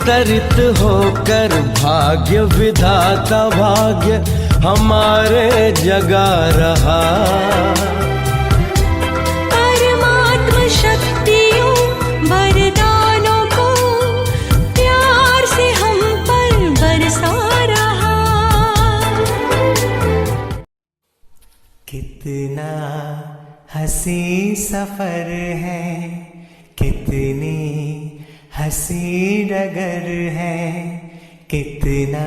अवतरित होकर भाग्य विधाता भाग्य हमारे जगा रहा। परमात्मा शक्तियों वरदानों को प्यार से हम पर बरसा रहा। कितना हंसी सफर है, कितनी हंसी डगर है, कितना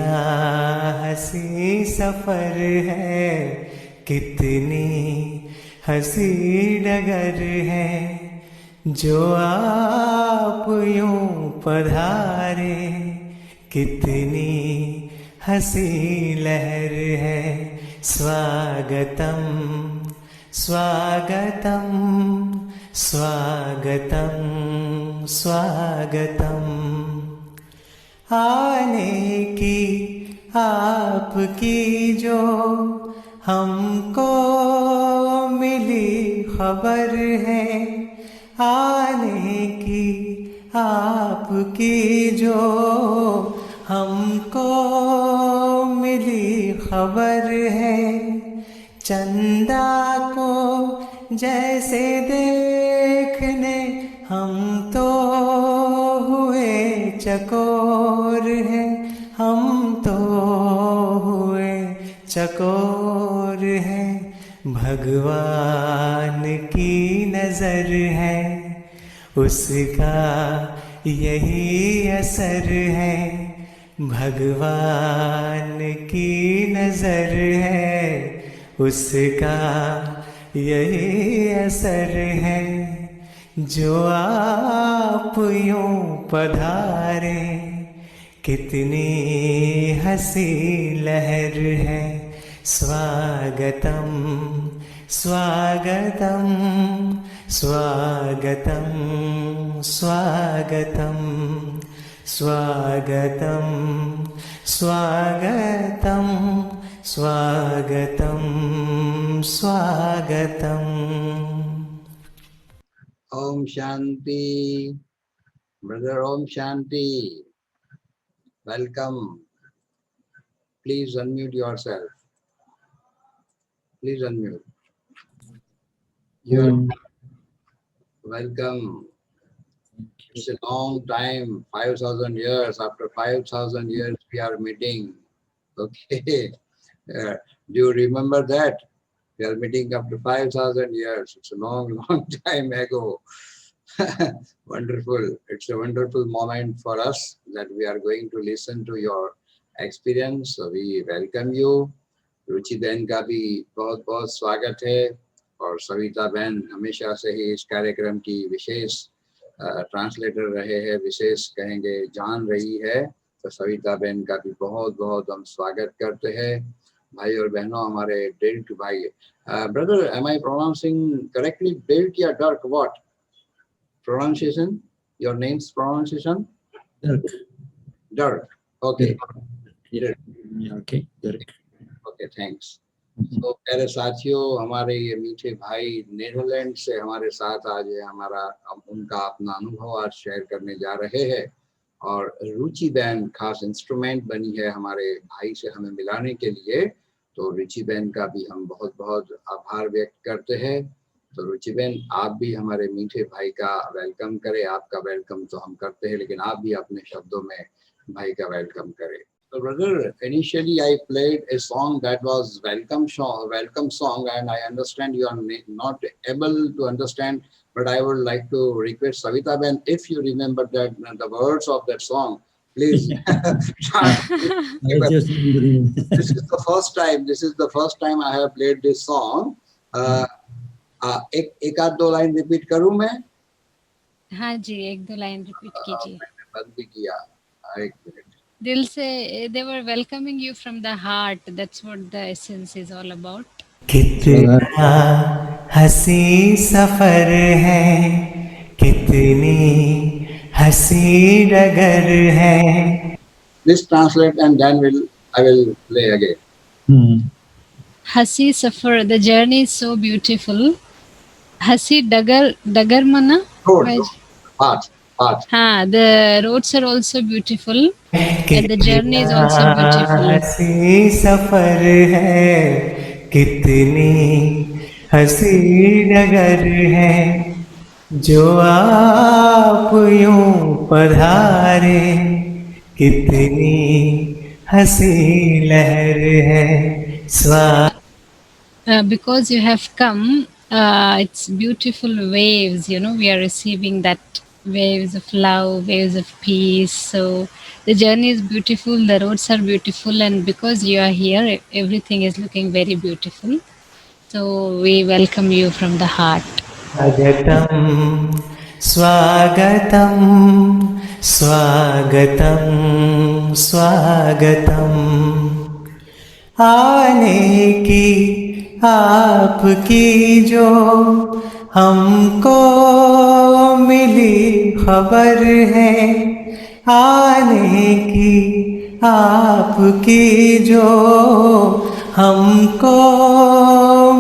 हंसी सफर है, कितनी हंसी डगर है। जो आप यूं पधारे, कितनी हंसी लहर है। स्वागतम स्वागतम स्वागतम स्वागतम। आने की आपकी जो हमको मिली खबर है, आने की आपकी जो हमको मिली खबर है। चंदा को जैसे देखने हम तो हुए चकोर हैं, हम तो हुए चकोर हैं। भगवान की नजर है, उसका यही असर है। भगवान की नजर है, उसका यही असर है। जो आप यूं पधारे, कितनी हंसी लहर है। स्वागतम स्वागतम स्वागतम स्वागतम स्वागतम स्वागतम स्वागतम स्वागतम। Om Shanti, brother. Om Shanti. Welcome. Please unmute yourself. Please unmute. You're welcome. It's a long time, 5,000 years. After 5,000 years, we are meeting. Okay. Do you remember that? We are meeting after 5,000 years. It's a long, long time ago. Wonderful. It's a wonderful moment for us that we are going to listen to your experience. So we welcome you. रुचि बहन का भी बहुत बहुत स्वागत है, और सविता बहन हमेशा से ही इस कार्यक्रम की विशेष ट्रांसलेटर रहे हैं, विशेष कहेंगे जान रही है। तो सविता बहन का भी बहुत बहुत हम स्वागत करते हैं। भाई और बहनों, हमारे डिर्क भाई, brother, am I pronouncing correctly? Dirk या Dirk? What pronunciation? Your name's pronunciation? Dirk. Okay, okay, Dirk. Okay, thanks. तो प्यारे साथियों, हमारे ये मीठे भाई नीदरलैंड से हमारे साथ आज है। उनका अपना अनुभव आज शेयर करने जा रहे हैं, और रुचि बहन खास इंस्ट्रूमेंट बनी है हमारे भाई से हमें मिलाने के लिए। तो रुचि बहन का भी हम बहुत बहुत आभार व्यक्त करते हैं। तो रुचि बहन, आप भी हमारे मीठे भाई का वेलकम करें। आपका वेलकम तो हम करते हैं, लेकिन आप भी अपने शब्दों में भाई का वेलकम करें। So brother, initially I played a song that was welcome song, and I understand you are not able to understand, but I would like to request Savita Ben, if you remember that the words of that song, please. This is the first time. This is the first time I have played this song. एक आध दो line repeat करूं मैं? हाँ जी, एक दो line repeat कीजिए। मैंने बंद भी किया। एक मिनट। दिल से, they were welcoming you from the heart. That's what the essence is all about. कितना हंसी सफर है, कितनी हंसी डगर है। Please translate and then I will play again. हंसी सफर, the journey is so beautiful. हंसी डगर, डगर मना? Road, path. path. The roads are also beautiful and the journey is कितना also beautiful. हसी सफर है, कितनी हसी डगर है, जो आप यूं पधारे, कितनी हसी लहर है। स्वा Because you have come, it's beautiful waves, we are receiving that waves of love, waves of peace. So the journey is beautiful, the roads are beautiful, and because you are here, everything is looking very beautiful. So we welcome you from the heart. स्वागतम स्वागतम स्वागतम स्वागतम, आने की आपकी जो हमको मिली खबर है, आने की आपकी जो हमको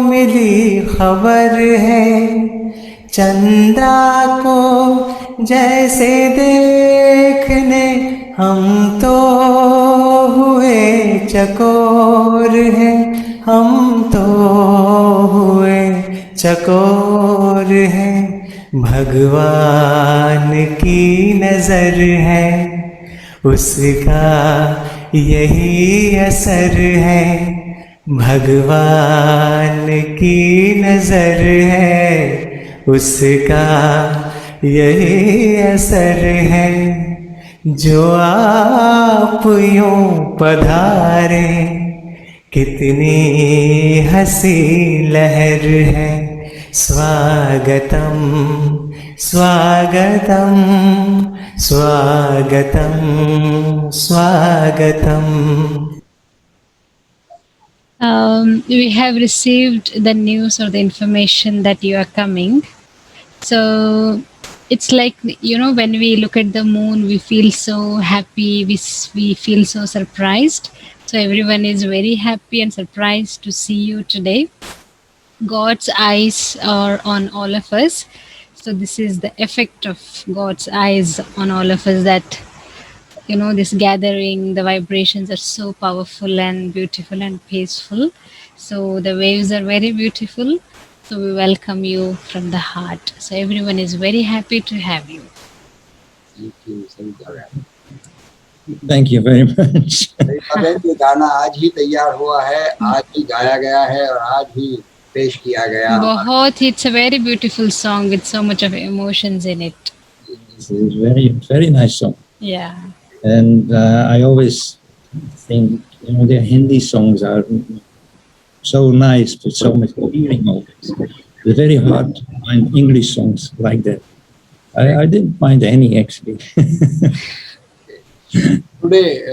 मिली खबर है, चंदा को जैसे देखने हम तो हुए चकोर हैं, हम तो हुए चकोर हैं। भगवान की नजर है, उसका यही असर है। भगवान की नजर है, उसका यही असर है, जो आप यूं पधारे, कितनी हसी लहर है। स्वागतम स्वागतम स्वागतम स्वागतम। We have received the news or the information that you are coming. So it's like, when we look at the moon, we feel so happy, we feel so surprised. So everyone is very happy and surprised to see you today. God's eyes are on all of us. So this is the effect of God's eyes on all of us, that this gathering, the vibrations are so powerful and beautiful and peaceful. So the waves are very beautiful. So we welcome you from the heart. So everyone is very happy to have you. Thank you, Savita Bhai. Thank you very much. Savita बहन, ये गाना आज ही तैयार हुआ है, आज ही गाया गया है और आज ही पेश किया गया। बहुत, it's a very beautiful song with so much of emotions in it. It's a very, very nice song. Yeah. And I always think, the Hindi songs are so nice, with so much feeling always. It's very hard to find English songs like that. I didn't find any, actually. Today,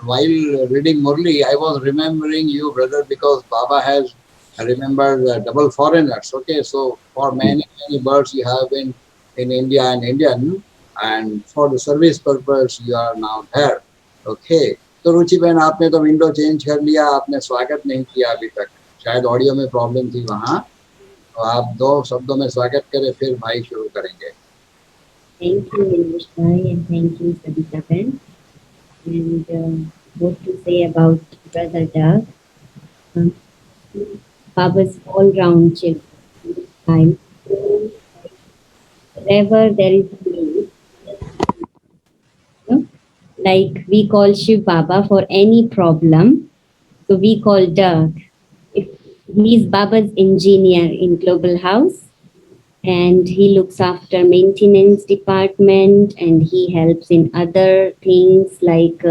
while reading Murli, I was remembering you, brother, because Baba has remembered double foreigners. Okay, so for many births you have been in India and Indian, and for the service purpose you are now there. Okay, तो रुचि बहन, आपने तो window change कर लिया, आपने स्वागत नहीं किया अभी तक, शायद ऑडियो में प्रॉब्लम थी वहाँ, तो आप 2 शब्दों में स्वागत करें, फिर भाई शुरू करेंगे। Thank you, English Bhai, and thank you, Savita Ben. And what to say about Brother Dirk? Baba's all-round child. Wherever there is need, like we call Shiv Baba for any problem, so we call Dirk. He's Baba's engineer in Global House, and he looks after maintenance department, and he helps in other things like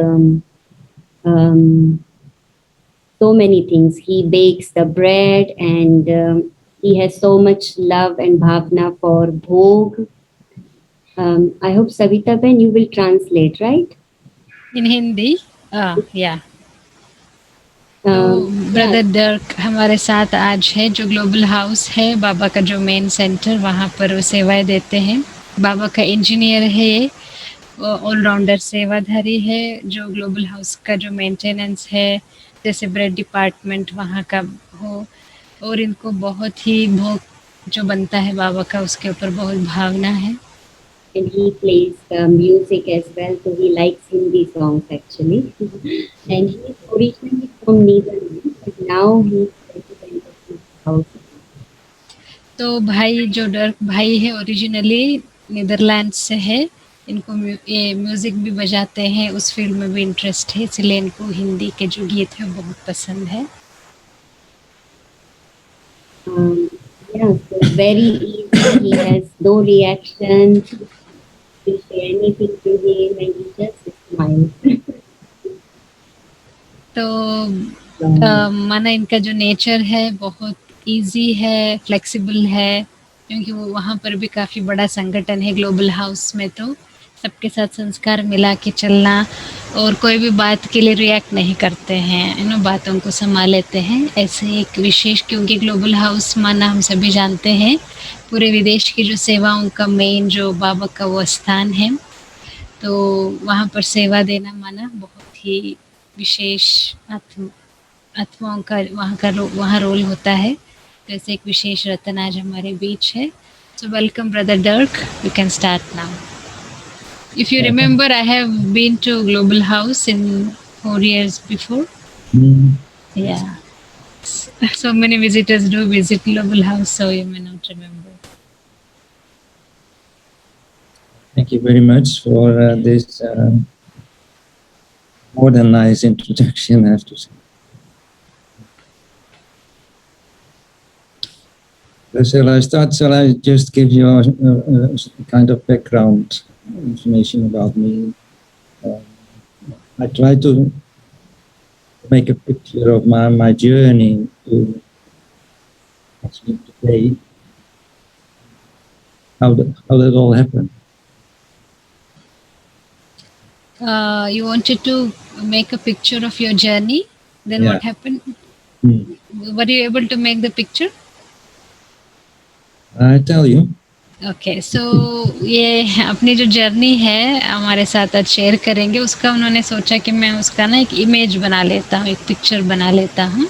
so many things. He bakes the bread, and he has so much love and bhavna for bhog. I hope Savita Ben, you will translate, right? In Hindi? Yeah. Brother डर्क हमारे साथ आज है, जो global house है बाबा का जो main centre, वहाँ पर वो सेवाएं देते हैं। बाबा का इंजीनियर है, ये ऑलराउंडर सेवाधारी है, जो ग्लोबल हाउस का जो मेंटेनेंस है, जैसे ब्रेड डिपार्टमेंट वहाँ का हो, और इनको बहुत ही भोग जो बनता है बाबा का, उसके ऊपर बहुत भावना है। and he plays music as well. So he likes Hindi songs actually. And he's originally from Netherlands, but now he's resident of this house. तो भाई जो डर्क भाई है ओरिजिनली नीदरलैंड से है। इनको ये म्यूजिक भी बजाते हैं, उस फील्ड में भी इंटरेस्ट है, इसलिए इनको हिंदी के जो गीत है बहुत पसंद है। Um, yeah, so very easy. He has no reaction. You say anything to him, and he just smiles. तो माना इनका जो नेचर है बहुत इजी है, फ्लेक्सिबल है, क्योंकि वो वहाँ पर भी काफ़ी बड़ा संगठन है ग्लोबल हाउस में, तो सबके साथ संस्कार मिला के चलना और कोई भी बात के लिए रिएक्ट नहीं करते हैं, बातों को संभाल लेते हैं। ऐसे एक विशेष, क्योंकि ग्लोबल हाउस माना हम सभी जानते हैं पूरे विदेश की जो सेवाओं का मेन जो बाबा का वो स्थान है, तो वहाँ पर सेवा देना माना बहुत ही विशेष आत्माओं का वहाँ रोल होता है। तो ऐसे एक विशेष रत्न आज हमारे बीच है। So welcome brother डर्क, you can start now. If you remember, I have been to Global House in 4 years before. Yeah. So many visitors do visit Global House, so you may not remember. Thank you very much for this more than nice introduction, I have to say. Shall I start? Shall I just give you a kind of background information about me? I try to make a picture of my journey to actually today, how that all happened. You wanted to make a picture of your journey, then Yeah. what happened? Were you able to make the picture? I tell you. Okay, so ये अपनी जो journey है हमारे साथ आज share करेंगे, उसका उन्होंने सोचा कि मैं उसका ना एक इमेज बना लेता हूँ, एक पिक्चर बना लेता हूँ।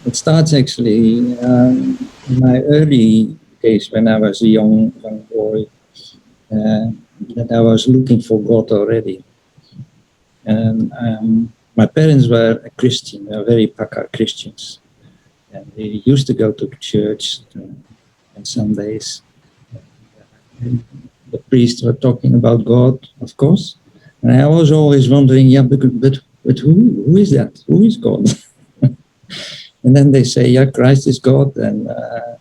It starts actually in my early days when I was a young boy, that I was looking for God already. And my parents were a Christian, they were very Paka Christians. And they used to go to church on Sundays. And the priests were talking about God, of course. And I was always wondering, yeah, but who is that? Who is God? And then they say, yeah, Christ is God, and the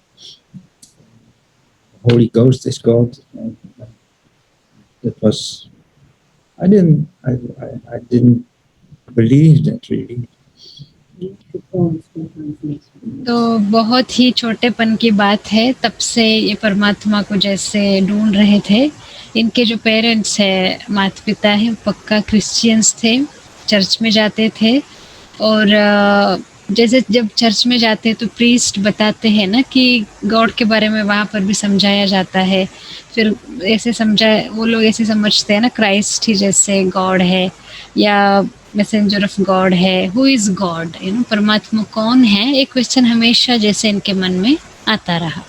Holy Ghost is God. And it was, I didn't believe that really. तो बहुत ही छोटेपन की बात है, तब से ये परमात्मा को जैसे ढूंढ रहे थे। इनके जो पेरेंट्स है, माता पिता है, पक्का क्रिश्चियंस थे, चर्च में जाते थे। और जैसे जब चर्च में जाते हैं तो प्रीस्ट बताते हैं ना कि गॉड के बारे में वहाँ पर भी समझाया जाता है। फिर ऐसे वो लोग ऐसे समझते हैं ना, क्राइस्ट ही जैसे गॉड है या मैसेंजर ऑफ गॉड है। हु इज गॉड, परमात्मा कौन है, एक क्वेश्चन हमेशा जैसे इनके मन में आता रहा।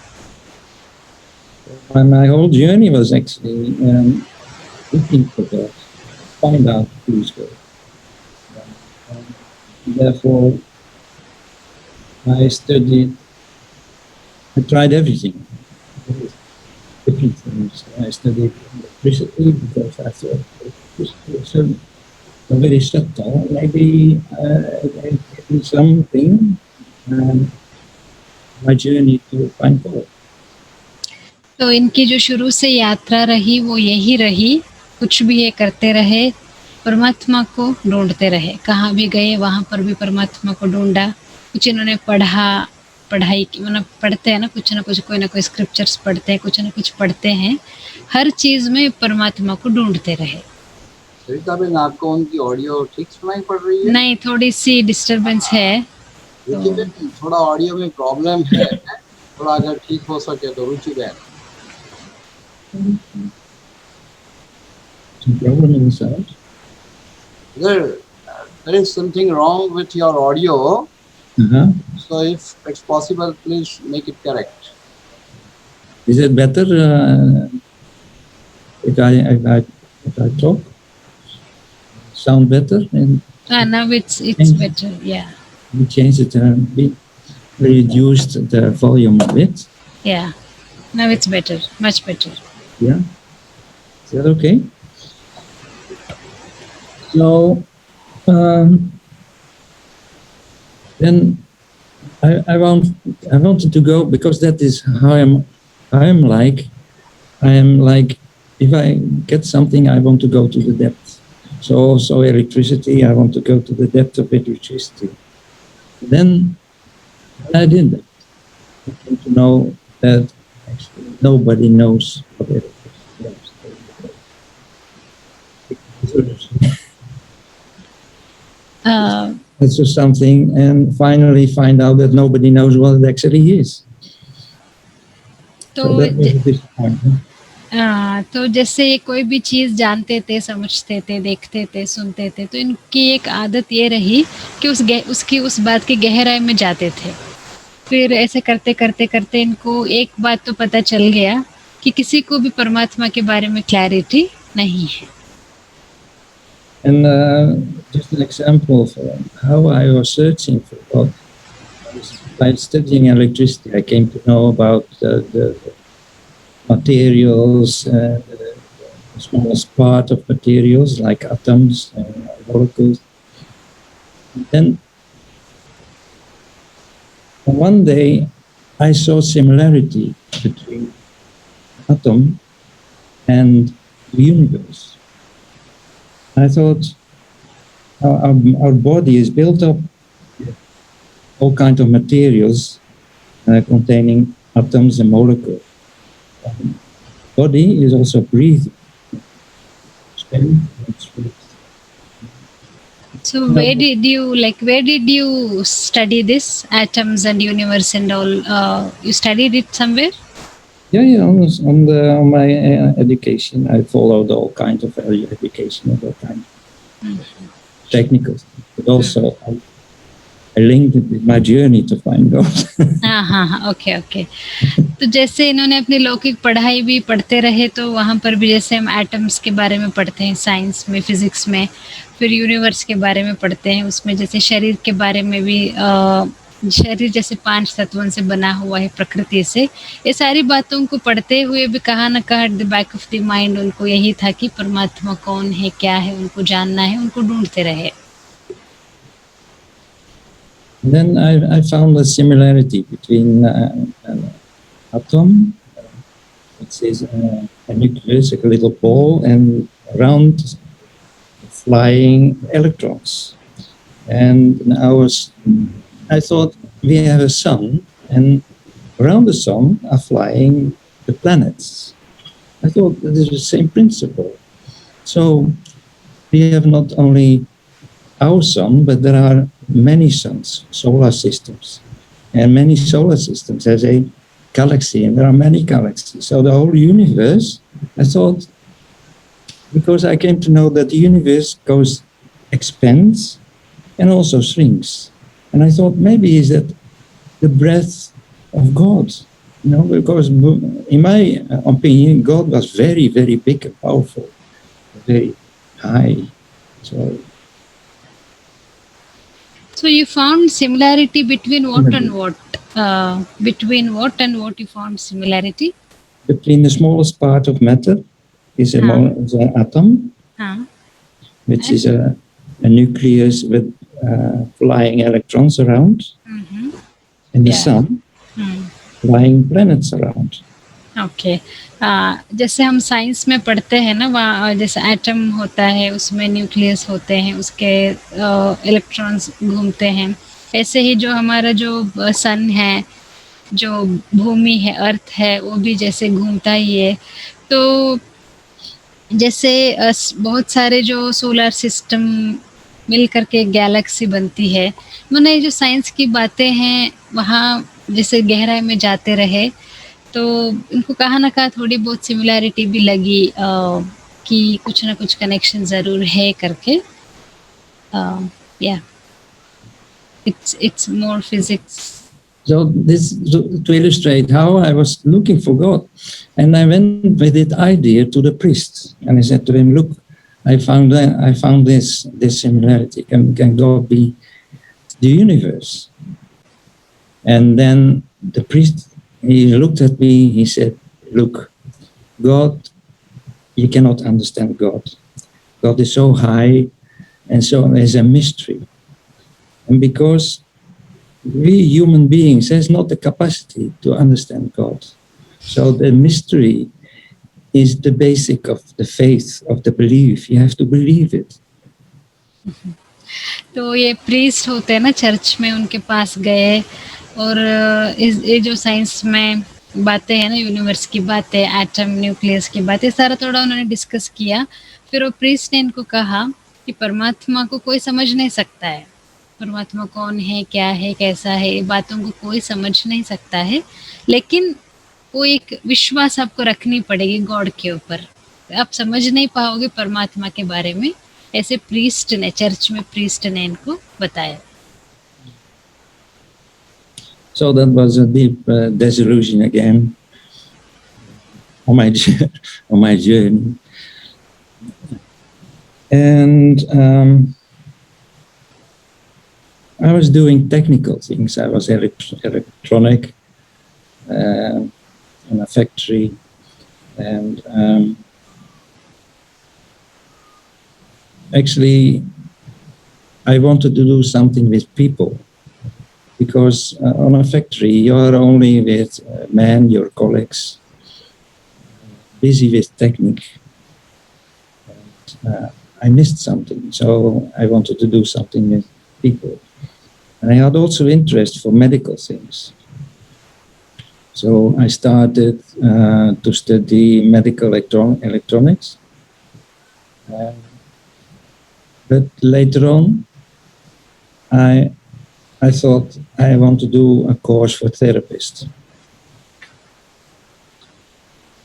My whole journey was actually looking for God, find out who is God. Therefore, I tried everything, different things. I studied electricity because I thought it was very subtle. Maybe something. My journey to find God. तो इनकी जो शुरू से यात्रा रही वो यही रही, कुछ भी ये करते रहे, परमात्मा को ढूंढते रहे। कहाँ भी गए वहाँ पर भी परमात्मा को ढूंढा। कुछ इन्होंने पढ़ाई की, मतलब पढ़ते हैं ना कुछ कोई ना कोई स्क्रिप्चर्स पढ़ते हैं, कुछ ना कुछ पढ़ते हैं, हर चीज में परमात्मा को ढूंढते रहे। सरिता बेन, आपको उनकी ऑडियो ठीक सुनाई पड़ रही है? नहीं, थोड़ी सी डिस्टरबेंस है। रुचि बेन, थोड़ा ऑडियो में प्रॉब्लम है, थोड़ा अगर ठीक हो सके तो। रुचि Ben, there is something wrong with your audio. So if it's possible, please make it correct. Is it better if I talk? Sound better? And Now it's better. Yeah. we changed it. We reduced the volume a bit. Yeah. Now it's better. Much better. Yeah. Is that okay? So then I wanted to go, because that is how I'm like. I am like, if I get something, I want to go to the depth. So also electricity, I want to go to the depth of electricity. Then I did that. I came to know that actually nobody knows what electricity is. That's just something, and finally find out that nobody knows what it actually is. So that was a disappointment. तो जैसे कोई भी चीज़ जानते थे, समझते थे, देखते थे, सुनते थे, तो इनकी एक आदत ये रही कि उसकी उस बात की गहराई में जाते थे। फिर ऐसे करते करते करते इनको एक बात तो पता चल गया कि किसी को भी परमात्मा के बारे में क्लैरिटी नहीं है। And just an example of how I was searching for God. By studying electricity, I came to know about the materials, the smallest part of materials like atoms and molecules. And then one day I saw similarity between atom and the universe. I thought our body is built up with all kinds of materials containing atoms and molecules. Body is also breathing. So where did you study this atoms and universe and all? You studied it somewhere? Yeah. On my education, I followed all kinds of education at that time, technical, but also I linked it with my journey to find God. हाँ, okay. तो जैसे इन्होंने अपनी लौकिक पढ़ाई भी पढ़ते रहे, तो वहाँ पर भी जैसे हम एटम्स के बारे में पढ़ते हैं साइंस में, फिजिक्स में, फिर यूनिवर्स के बारे में पढ़ते हैं, उसमें जैसे शरीर के बारे में भी शरीर जैसे 5 तत्वों से बना हुआ है प्रकृति से। ये सारी बातों को पढ़ते हुए भी कहाँ न कहाँ the back of the mind उनको यही था कि परमात्मा कौन है, क्या है, उनको जानना है, उनको ढूंढते रहे। Then I found a similarity between atom, which is a nucleus, like a little ball, and around flying electrons. And I thought we have a sun, and around the sun are flying the planets. I thought that is the same principle. So we have not only our sun, but there are many suns, solar systems, and many solar systems has a galaxy, and there are many galaxies. So the whole universe, I thought, because I came to know that the universe expands and also shrinks. And I thought maybe is that the breath of God, because in my opinion, God was very, very big and powerful, very high. So you found similarity between what and what? Between what and what you found similarity? Between the smallest part of matter is an atom, which is a nucleus with flying electrons around, and the sun flying planets around. Okay जैसे हम science में पढ़ते हैं ना, वहाँ जैसे atom होता है, उसमें न्यूक्लियस होते हैं, उसके इलेक्ट्रॉन्स घूमते हैं। ऐसे ही जो हमारा जो सन है, जो भूमि है, अर्थ है, वो भी जैसे घूमता ही है। तो जैसे बहुत सारे जो सोलर सिस्टम मिल करके गैलेक्सी बनती है, मैंने ये जो साइंस की बातें हैं वहाँ जैसे गहराई में जाते रहे, तो इनको कहाँ ना कहाँ थोड़ी बहुत सिमिलैरिटी भी लगी कि कुछ ना कुछ कनेक्शन ज़रूर है करके। या it's more physics So this to illustrate how I was looking for God, and I went with that idea to the priest, and I said to him, "Look, I found this similarity. Can God be the universe?" And then the priest, he looked at me. He said, "Look, God, you cannot understand God. God is so high, and so there's a mystery, and because we human beings has not the capacity to understand God. So the mystery is the basic of the faith, of the belief. You have to believe it." तो ये priest होते हैं ना church में, उनके पास गए और ये जो साइंस में बातें हैं ना, यूनिवर्स की बातें, एटम, न्यूक्लियस की बातें, सारा थोड़ा उन्होंने डिस्कस किया। फिर वो प्रीस्ट ने इनको कहा कि परमात्मा को कोई समझ नहीं सकता है। परमात्मा कौन है, क्या है, कैसा है, ये बातों को कोई समझ नहीं सकता है, लेकिन वो एक विश्वास आपको रखनी पड़ेगी गॉड के ऊपर। आप समझ नहीं पाओगे परमात्मा के बारे में, ऐसे प्रीस्ट ने, चर्च में प्रीस्ट ने इनको बताया। So that was a deep disillusion again on my on my journey, and I was doing technical things. I was electronic in a factory, and actually, I wanted to do something with people, because on a factory you are only with men, your colleagues, busy with technique. And, I missed something, so I wanted to do something with people. And I had also interest for medical things. So I started to study medical electronics. But later on, I thought I want to do a course for therapists.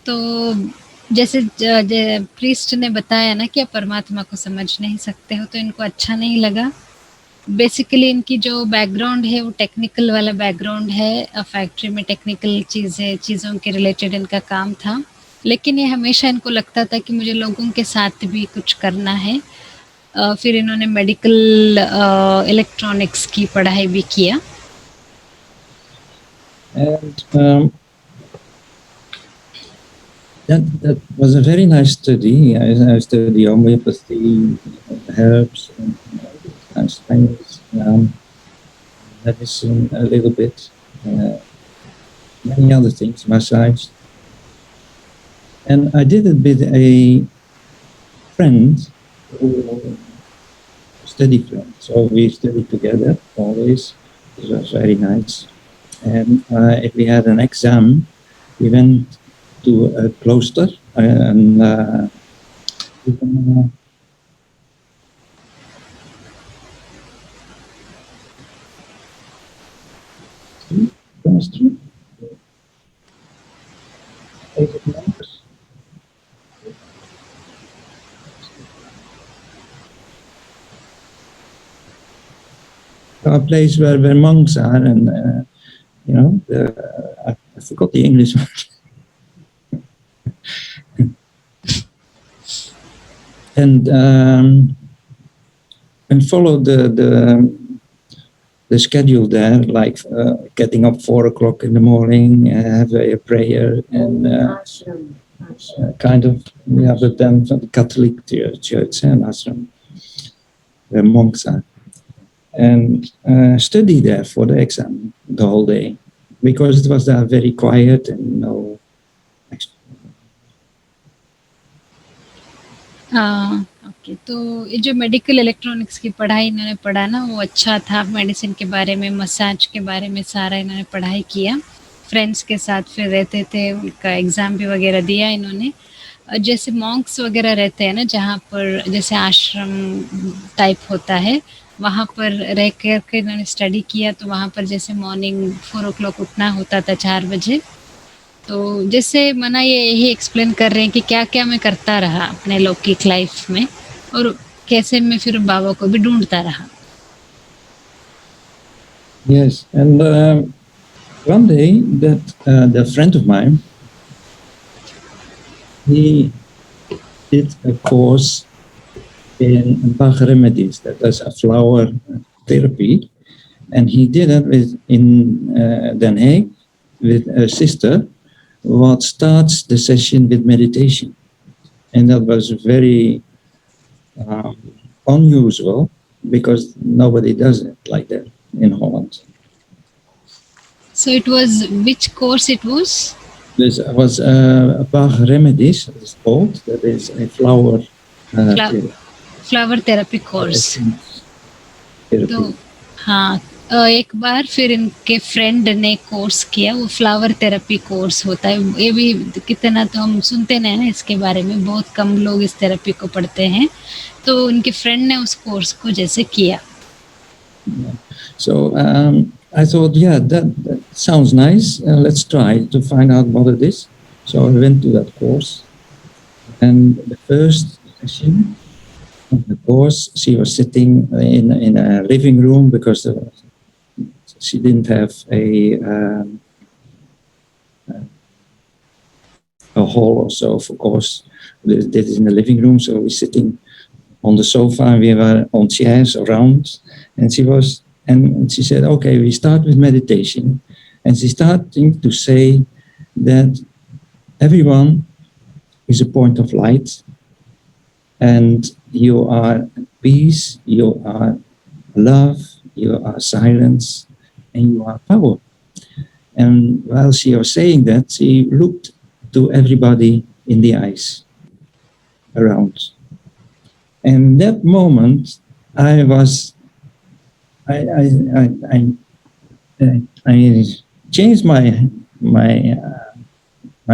तो जैसे priest ने बताया ना कि आप परमात्मा को समझ नहीं सकते हो, तो इनको अच्छा नहीं लगा। बेसिकली इनकी जो बैकग्राउंड है वो टेक्निकल वाला बैकग्राउंड है, फैक्ट्री में टेक्निकल चीज़ों के रिलेटेड इनका काम था, लेकिन ये हमेशा इनको लगता था कि मुझे लोगों के साथ भी कुछ करना है। फिर इन्होंने मेडिकल इलेक्ट्रॉनिक्स की पढ़ाई भी किया। And that was a very nice study. I studied homeopathy, herbs, and science, medicine a little bit, many other things, massage. And I did it with a friend, study friend. So we studied together always. It was very nice. And if we had an exam, we went to a cloister and chemistry. A place where monks are, and you know, I forgot the English word. And follow the schedule there, like getting up 4 o'clock in the morning, have a prayer, and kind of, we have the Catholic church and ashram, where monks are, and study there for the exam the whole day, because it was very quiet and no. Okay, तो ये जो medical electronics की पढ़ाई इन्होंने पढ़ा ना, वो अच्छा था। मेडिसिन के बारे में, मसाज के बारे में सारा इन्होंने पढ़ाई किया। फ्रेंड्स के साथ फिर रहते थे, उनका एग्ज़ाम भी वगैरह दिया इन्होंने। जैसे मॉन्क्स वगैरह रहते हैं ना, जहाँ पर जैसे आश्रम टाइप होता है, वहाँ पर रह कर इन्होंने स्टडी किया। तो वहाँ पर जैसे मॉर्निंग 4 o'clock उठना होता था, 4 बजे। तो जैसे मना ये यही एक्सप्लेन कर रहे हैं कि क्या-क्या मैं करता रहा अपने लौकिक लाइफ में, और कैसे मैं फिर बाबा को भी ढूँढता रहा। Yes, and one day, the friend of mine, he did a course in Bach remedies, that is a flower therapy, and he did it in Den Haag with a sister. What starts the session with meditation, and that was very unusual because nobody does it like that in Holland. So it was which course it was? This was Bach remedies. It's called. That is a flower therapy. Flower therapy course. Therapy. तो हाँ, एक बार फिर इनके friend ने course किया, वो flower therapy course होता है. ये भी कितना तो हम सुनते नहीं ना इसके बारे में, बहुत कम लोग इस थेरेपी को पढ़ते हैं. तो उनके फ्रेंड ने उस कोर्स को जैसे किया. So I thought, yeah, that sounds nice. Let's try to find out what it is. So I went to that course, and the first session of the course, she was sitting in a living room because she didn't have a hall or so for course. This is in the living room, so we're sitting on the sofa and we were on chairs around, and she said, okay, we start with meditation. And she started to say that everyone is a point of light, and you are peace, you are love, you are silence, and you are power. And while she was saying that, she looked to everybody in the eyes around. And that moment, I changed my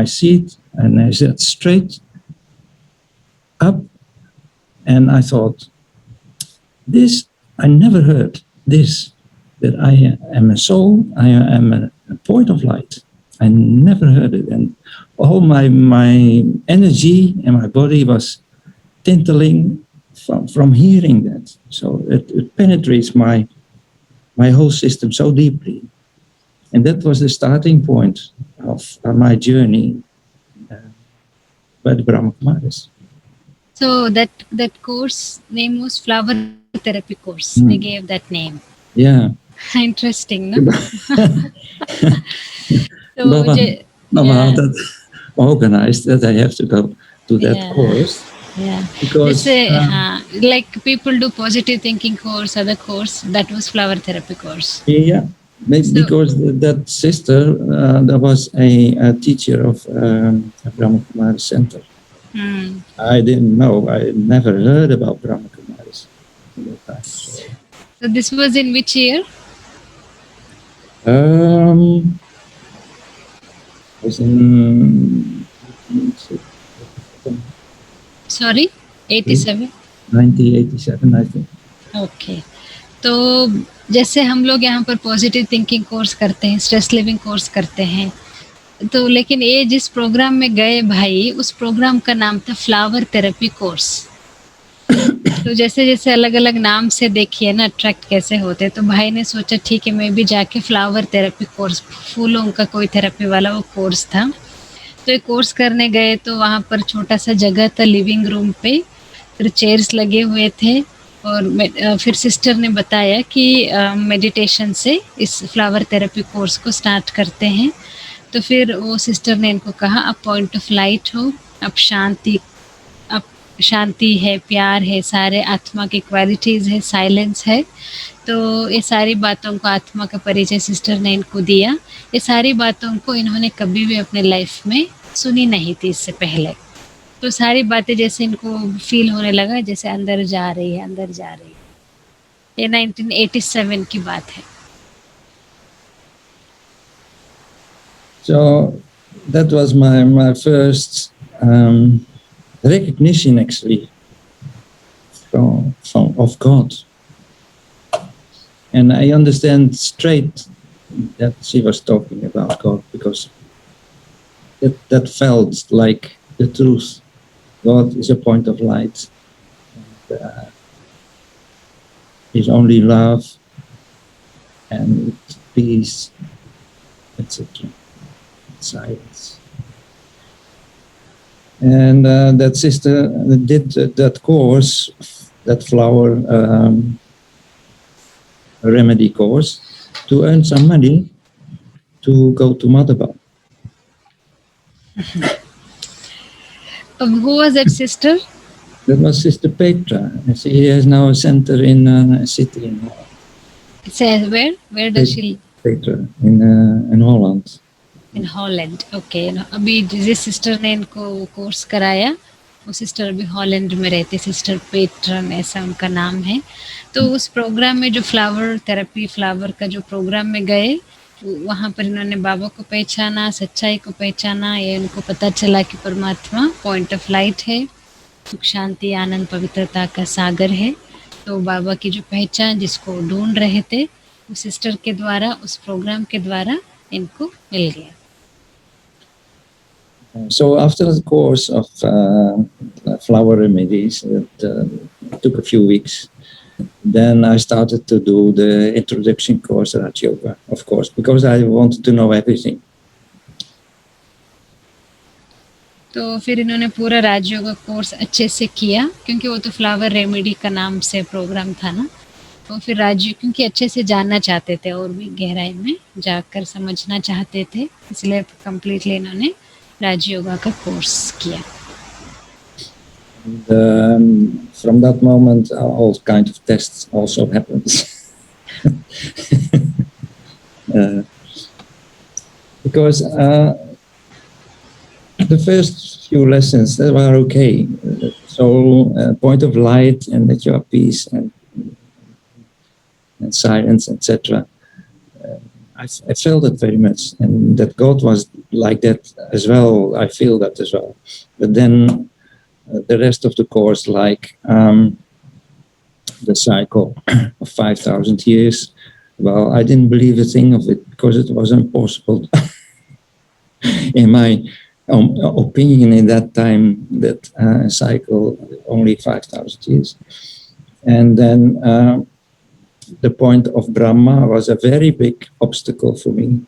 seat, and I sat straight up, and I thought, I never heard this, that I am a soul, I am a point of light. I never heard it, and all my energy and my body was tinkling from hearing that. So it penetrates my whole system so deeply. And that was the starting point of my journey by the Brahma Kumaris. So that course name was flower therapy course. They gave that name. Yeah. Interesting, no? So Baba that organized that I have to go to that course. Yeah. Because like people do positive thinking course, other course, that was flower therapy course. Yeah. Because that sister, that was a teacher of Brahma Kumaris Center. I didn't know. I never heard about Brahma Kumaris at that time. So this was in which year? Was in Sorry, 87. 1987, I think. Okay. तो जैसे हम लोग यहाँ पर positive thinking course करते हैं, stress living course करते हैं, तो लेकिन ये जिस प्रोग्राम में गए भाई, उस प्रोग्राम का नाम था फ्लावर थेरेपी कोर्स. तो जैसे जैसे अलग अलग नाम से देखिए ना अट्रैक्ट कैसे होते, तो भाई ने सोचा ठीक है मैं भी जाके फ्लावर थेरेपी कोर्स, फूलों का कोई थेरेपी वाला वो कोर्स था. तो ये कोर्स करने गए तो वहाँ पर छोटा सा जगह था लिविंग रूम पे, फिर चेयर्स लगे हुए थे, और फिर सिस्टर ने बताया कि मेडिटेशन से इस फ्लावर थेरेपी कोर्स को स्टार्ट करते हैं. तो फिर वो सिस्टर ने इनको कहा आप पॉइंट ऑफ लाइट हो, आप शांति है, प्यार है, सारे आत्मा की क्वालिटीज़ है, साइलेंस है. तो ये सारी बातों को, आत्मा का परिचय सिस्टर ने इनको दिया. ये सारी बातों को इन्होंने कभी भी अपने लाइफ में सुनी नहीं थी इससे पहले. तो सारी बातें जैसे इनको फील होने लगा जैसे अंदर जा रही है, अंदर जा रही है. ये 1987 की बात है. So that was my first recognition actually from of God. And I understand straight that she was talking about God because that felt like the truth. God is a point of light. And, is only love and peace etc. Silence. And that sister did that course, that flower remedy course, to earn some money to go to Madhaba. Who was that sister? That was Sister Petra. And she has now a center in a city in Holland. It says where? Where does she? Petra in Holland. In Holland. Okay. अभी जिस sister ने इनको course कराया वो sister अभी Holland में रहते, sister patron ऐसा उनका नाम है। तो उस प्रोग्राम में जो फ्लावर थेरेपी, फ्लावर का जो प्रोग्राम में गए, वहाँ पर इन्होंने बाबा को पहचाना, सच्चाई को पहचाना। ये इनको पता चला कि परमात्मा पॉइंट ऑफ लाइट है, सुख शांति आनंद पवित्रता का सागर है। तो बाबा की जो पहचान जिसको ढूंढ रहे थे, वो सिस्टर के द्वारा, उस प्रोग्राम के द्वारा इनको मिल गया। So after the course of flower remedies, it took a few weeks. Then I started to do the introduction course at Raj Yoga, of course, because I wanted to know everything. तो फिर इन्होंने पूरा राजयोग course अच्छे से किया, क्योंकि वो तो फ्लावर रेमेडी का नाम से प्रोग्राम था ना। तो फिर राजयोग क्योंकि अच्छे से जानना चाहते थे और भी गहराई में जाकर समझना चाहते थे, इसलिए कंप्लीटली इन्होंने राजयोगा का कोर्स किया। From that moment, all kinds of tests also happened. Because the first few lessons that were okay. So point of light and that you are peace and silence, etc. I felt it very much, and that God was like that as well. I feel that as well. But then the rest of the course, like the cycle of 5,000 years, well, I didn't believe a thing of it because it was impossible. In my opinion, in that time, that cycle only 5,000 years, and then. The point of Brahma was a very big obstacle for me,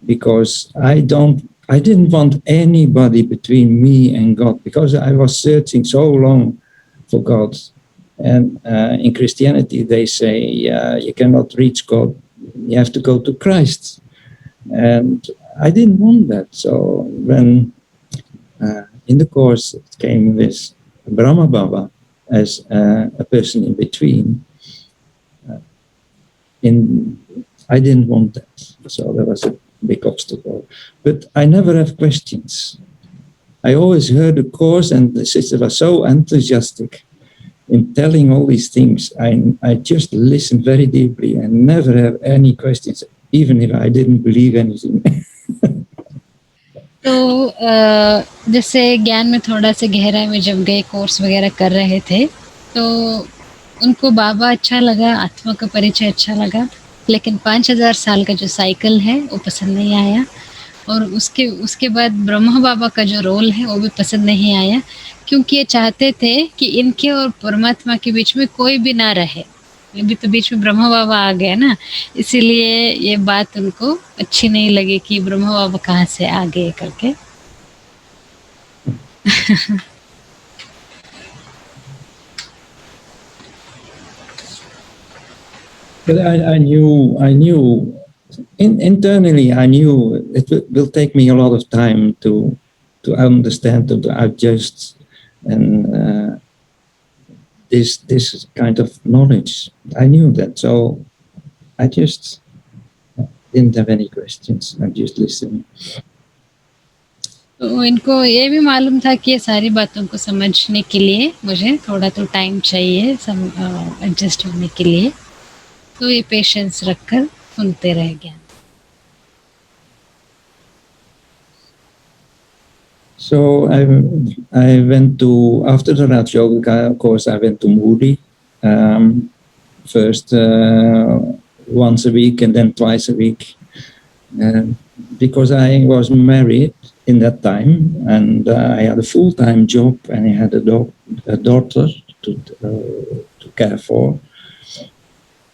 because I didn't want anybody between me and God, because I was searching so long for God. And in Christianity, they say you cannot reach God, you have to go to Christ. And I didn't want that. So when in the course it came with Brahma Baba as a person in between, I didn't want that, so that was a big obstacle. But I never have questions. I always heard the course, and the sister was so enthusiastic in telling all these things. I just listened very deeply and never have any questions, even if I didn't believe anything. तो जैसे ज्ञान में थोड़ा सा गहराई में जब गए, कोर्स वगैरह कर रहे थे, तो उनको बाबा अच्छा लगा, आत्मा का परिचय अच्छा लगा, लेकिन 5000 साल का जो साइकिल है वो पसंद नहीं आया। और उसके बाद ब्रह्मा बाबा का जो रोल है वो भी पसंद नहीं आया, क्योंकि ये चाहते थे कि इनके और परमात्मा के बीच में कोई भी ना रहे। अभी तो बीच में ब्रह्मा बाबा आ गए ना, इसीलिए ये बात उनको अच्छी नहीं लगी कि ब्रह्मा बाबा कहाँ से आ गए करके। But I knew internally, I knew it will take me a lot of time to understand, to adjust, and this kind of knowledge. I knew that, so I just didn't have any questions. I just listened. तो इनको ये भी मालूम था कि ये सारी बातों को समझने के लिए मुझे थोड़ा तो टाइम चाहिए एडजस्ट होने के लिए, तो ये पेशेंस रखकर सुनते रह ज्ञान। So I went to, after the Raj Yoga course, I went to Moody first once a week and then twice a week, because I was married in that time, and I had a full-time job, and I had a daughter to care for.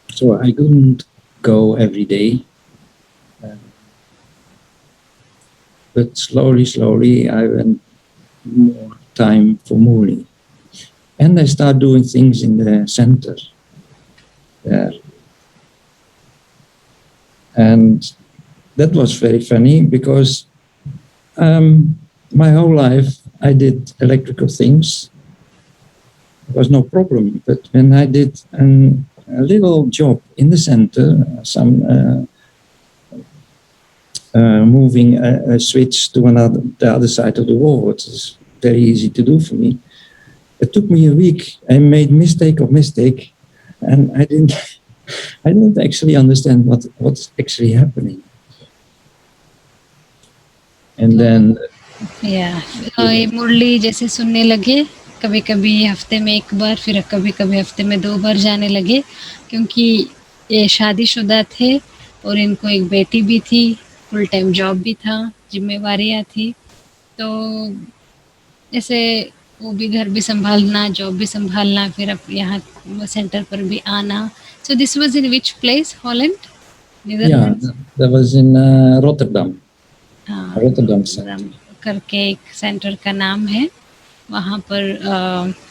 So I couldn't go every day. But slowly, I went more time for Murli. And I started doing things in the center there. And that was very funny because my whole life I did electrical things. There was no problem. But when I did a little job in the center, some moving a switch to the other side of the wall, which is very easy to do for me. It took me a week. I made mistake, and I didn't actually understand what's actually happening. And then ये मुरली जैसे सुनने लगे, कभी कभी हफ्ते में एक बार, फिर कभी कभी हफ्ते में 2 बार जाने लगे, क्योंकि ये शादीशुदा थे और इनको एक बेटी भी थी, फुल टाइम जॉब भी था, जिम्मेवारियां थी, तो ऐसे वो भी घर भी संभालना, जॉब भी संभालना, फिर अब यहाँ सेंटर पर भी आना. So this was in which place? Holland? Netherlands? Yeah, that was in Rotterdam. Rotterdam Rotterdam करके एक सेंटर का नाम है, वहाँ पर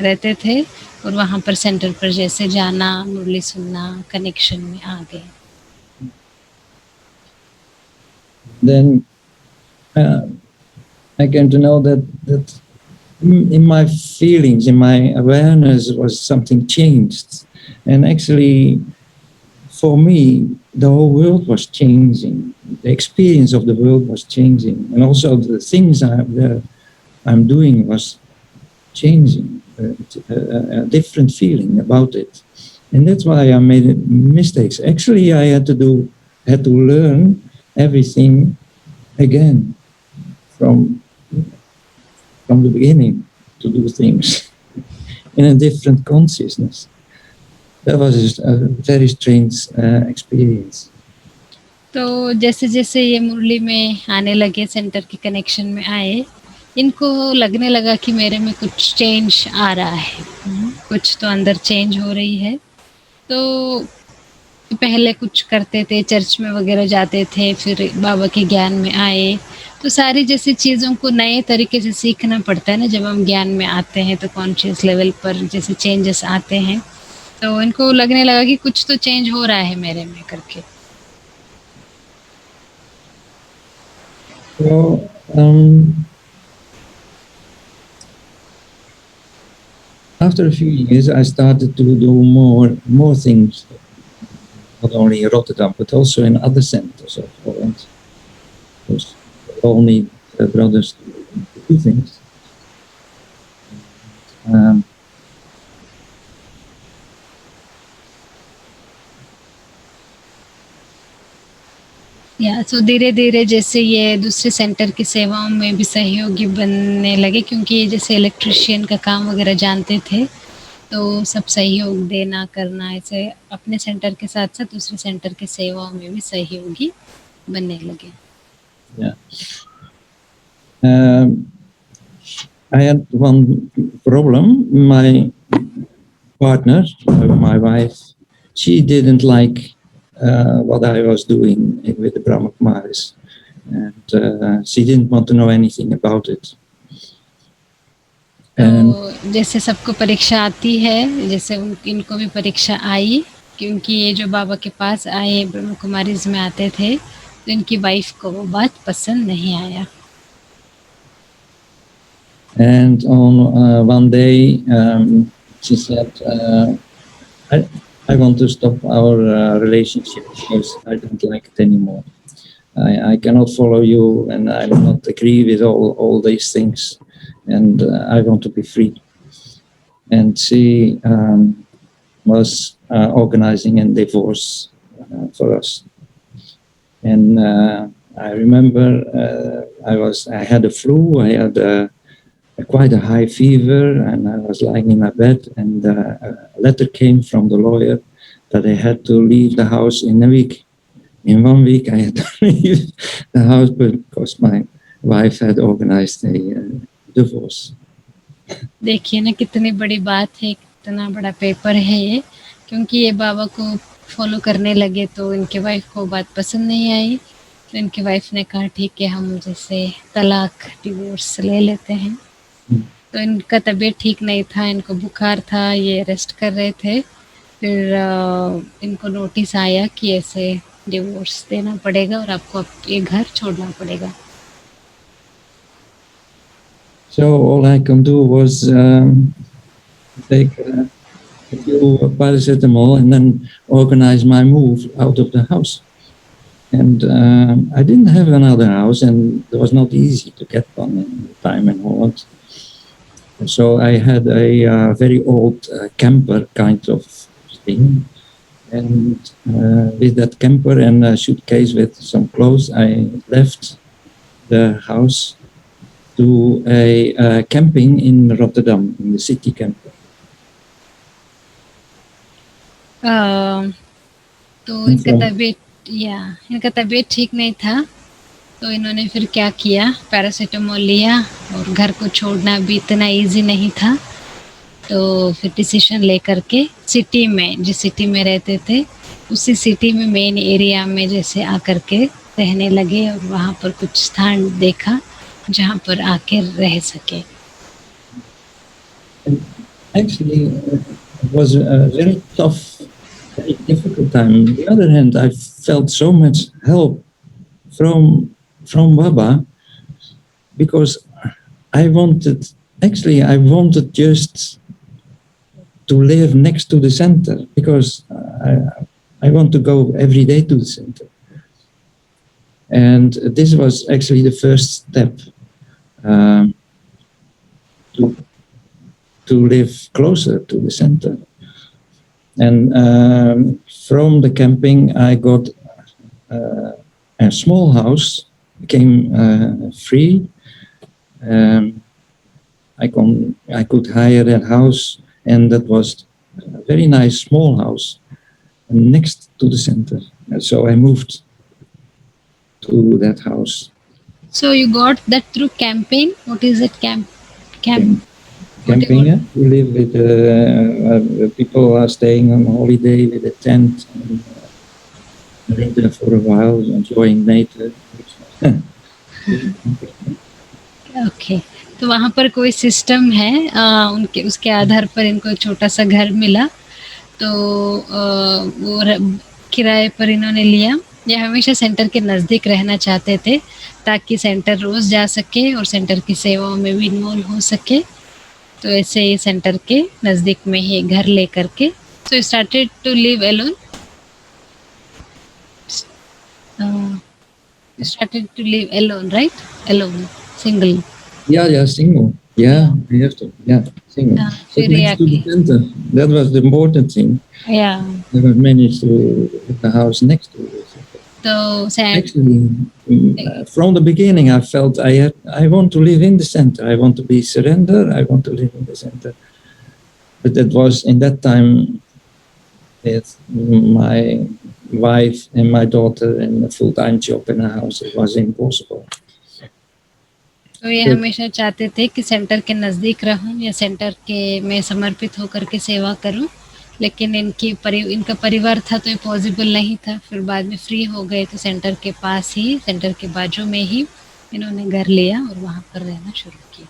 रहते थे और वहाँ पर सेंटर पर जैसे जाना, मुरली सुनना, कनेक्शन में आ गए. Then I came to know that in my feelings, in my awareness, was something changed, and actually, for me, the whole world was changing. The experience of the world was changing, and also the things I'm doing was changing. A different feeling about it, and that's why I made mistakes. Actually, I had to learn everything again from the beginning, to do things in a different consciousness. That was a very strange experience. तो जैसे जैसे ये मुरली में आने लगे, centre के connection में आए, इनको लगने लगा कि मेरे में कुछ चेंज आ रहा है, कुछ तो अंदर चेंज हो रही है. तो पहले कुछ करते थे, चर्च में वगैरह जाते थे, फिर बाबा के ज्ञान में आए, तो सारी जैसी चीज़ों को नए तरीके से सीखना पड़ता है ना. जब हम ज्ञान में आते हैं तो कॉन्शियस लेवल पर जैसे चेंजेस आते हैं, तो इनको लगने लगा कि कुछ तो चेंज हो रहा है मेरे में करके. So, after a few years, I started to do more things, not only in Rotterdam, but also in other centers of Holland. Because we all need brothers to do things. सो धीरे धीरे जैसे ये दूसरे सेंटर की सेवाओं में भी सहयोगी बनने लगे, क्योंकि ये जैसे इलेक्ट्रिशियन का काम वगैरह जानते थे, तो सब सहयोग देना करना, ऐसे अपने सेंटर के साथ साथ दूसरे सेंटर के सेवाओं में भी सहयोगी बनने लगे. I had one problem. My partner, my wife, she didn't like what I was doing with the Brahma Kumaris, and she didn't want to know anything about it. तो जैसे सबको परीक्षा आती है, जैसे इनको भी परीक्षा आई, क्योंकि ये जो बाबा के पास आए, ब्रह्म कुमारीज में आते थे, तो इनकी वाइफ को वो बात पसंद नहीं आया. And on one day, she said, I want to stop our relationship because I don't like it anymore. I cannot follow you, and I will not agree with all these things, and I want to be free. And she was organizing a divorce for us. And I remember I had a flu, I had quite a high fever, and I was lying in my bed, and a letter came from the lawyer that I had to leave the house in a week. In 1 week, I had to leave the house because my wife had organized a divorce. देखिए ना कितनी बड़ी बात है, कितना बड़ा paper है ये, क्योंकि ये बाबा को फॉलो करने लगे तो इनके वाइफ को बात पसंद नहीं आई तो इनकी वाइफ ने कहा ठीक है हम जैसे तलाक डिवोर्स ले लेते हैं। तो इनका तबीयत ठीक नहीं था, इनको बुखार था, ये रेस्ट कर रहे थे। फिर इनको नोटिस आया कि ऐसे डिवोर्स देना पड़ेगा और आपको अब ये घर छोड़ना पड़ेगा। So all I can do was take a few paracetamol and then organize my move out of the house. And I didn't have another house, and it was not easy to get one in time in Holland. So I had a very old camper kind of thing. And with that camper and a suitcase with some clothes, I left the house to a camping in Rotterdam, in the city camper. तो इनका तबीयत ठीक नहीं था, तो इन्होंने फिर क्या किया, पैरासीटामोल लिया और घर को छोड़ना भी इतना इजी नहीं था। तो फिर डिसीजन लेकर के सिटी में, जिस सिटी में रहते थे उसी सिटी में मेन एरिया में जैसे आकर के रहने लगे और वहाँ पर कुछ स्थान देखा जहाँ पर आके रह सके। Actually, it was a very tough, very difficult time. On the other hand, I felt so much help from Baba, because I wanted just to live next to the center, because I want to go every day to the center. And this was actually the first step to live closer to the center. And from the camping, I got a small house, became free. I could hire that house, and that was a very nice small house next to the center. And so I moved to that house. So you got that through camping? What is it, camp? Camping, yeah. You live with people are staying on holiday with a tent and live there for a while, enjoying nature. Okay, तो वहाँ पर कोई system है, उसके आधार पर इनको एक छोटा सा घर मिला, तो वो किराए पर इन्होंने लिया। ये हमेशा सेंटर के नज़दीक रहना चाहते थे ताकि सेंटर रोज़ जा सके और सेंटर की सेवाओं में भी इन्वॉल्व हो सके। तो ऐसे ही सेंटर के नज़दीक में ही घर ले करके, so started to live alone, started to live alone, right? Alone, single. Yeah, single. Yeah, I have to. Yeah, single. But next to the center. That was the important thing. Yeah. I managed to get the house next to it. So actually, from the beginning, I felt I want to live in the center. I want to be surrender. I want to live in the center. But that was in that time with my wife and my daughter and a full-time job in a house. It was impossible. तो ये हमेशा चाहते थे कि centre के नज़दीक रहूं या सेंटर के में समर्पित होकर के सेवा करूं, लेकिन इनका परिवार था तो ये पॉसिबल नहीं था। फिर बाद में फ्री हो गए तो सेंटर के पास ही, सेंटर के बाजू में ही इन्होंने घर लिया और वहाँ पर रहना शुरू किया।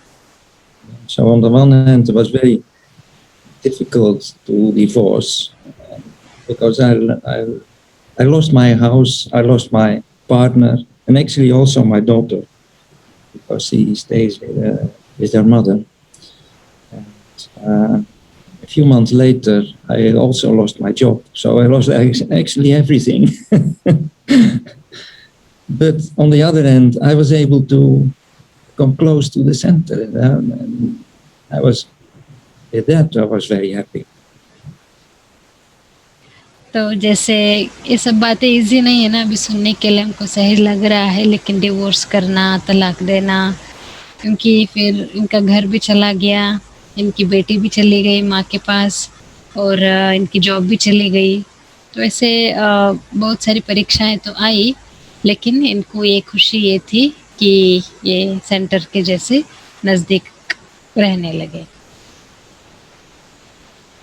So on the one hand, it was very difficult to divorce because I lost my house, I lost my partner, and actually also my daughter, because she stays with her mother. And, a few months later, I also lost my job. So I lost actually everything. But on the other hand, I was able to come close to the center. And with that, I was very happy. तो जैसे ये सब बातें easy नहीं है ना अभी सुनने के लिए, हमको सही लग रहा है, लेकिन डिवोर्स करना, तलाक देना, क्योंकि फिर इनका घर भी चला गया, इनकी बेटी भी चली गई माँ के पास और इनकी जॉब भी चली गई। तो ऐसे बहुत सारी परीक्षाएं तो आई, लेकिन इनको ये खुशी ये थी कि ये सेंटर के जैसे नज़दीक रहने लगे।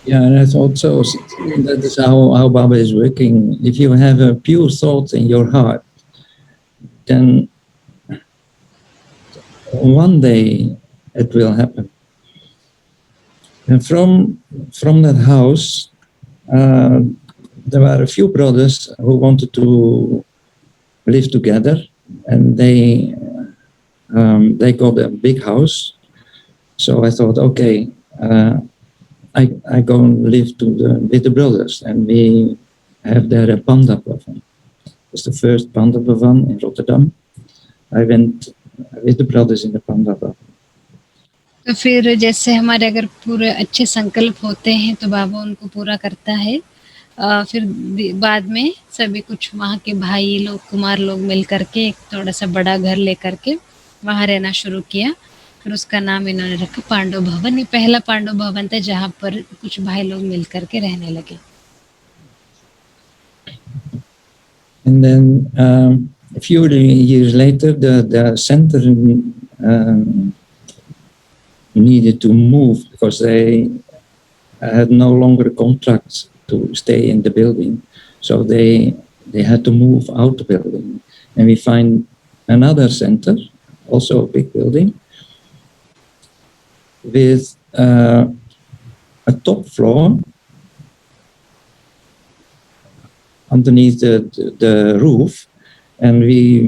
Yeah, and I thought so. That is how Baba is working. If you have a pure thought in your heart, then one day it will happen. And from that house, there were a few brothers who wanted to live together, and they got a big house. So I thought, okay, I go and live with the brothers, and we have there a panda pavilion. It was the first panda pavilion in Rotterdam. I went with the brothers in the panda pavilion. तो फिर जैसे हमारे अगर पूरे अच्छे संकल्प होते हैं तो बाबा उनको पूरा करता है। फिर बाद में सभी कुछ वहाँ के भाई लोग, कुमार लोग मिल करके एक थोड़ा सा बड़ा घर लेकर के वहाँ रहना शुरू किया। फिर उसका नाम इन्होंने रखा पांडव भवन। ये पहला पांडव भवन था जहाँ पर कुछ भाई लोग मिल करके रहने लगे। And then a few years later, the center needed to move because they had no longer contracts to stay in the building. So they had to move out the building. And we find another center, also a big building, with a top floor underneath the roof. And we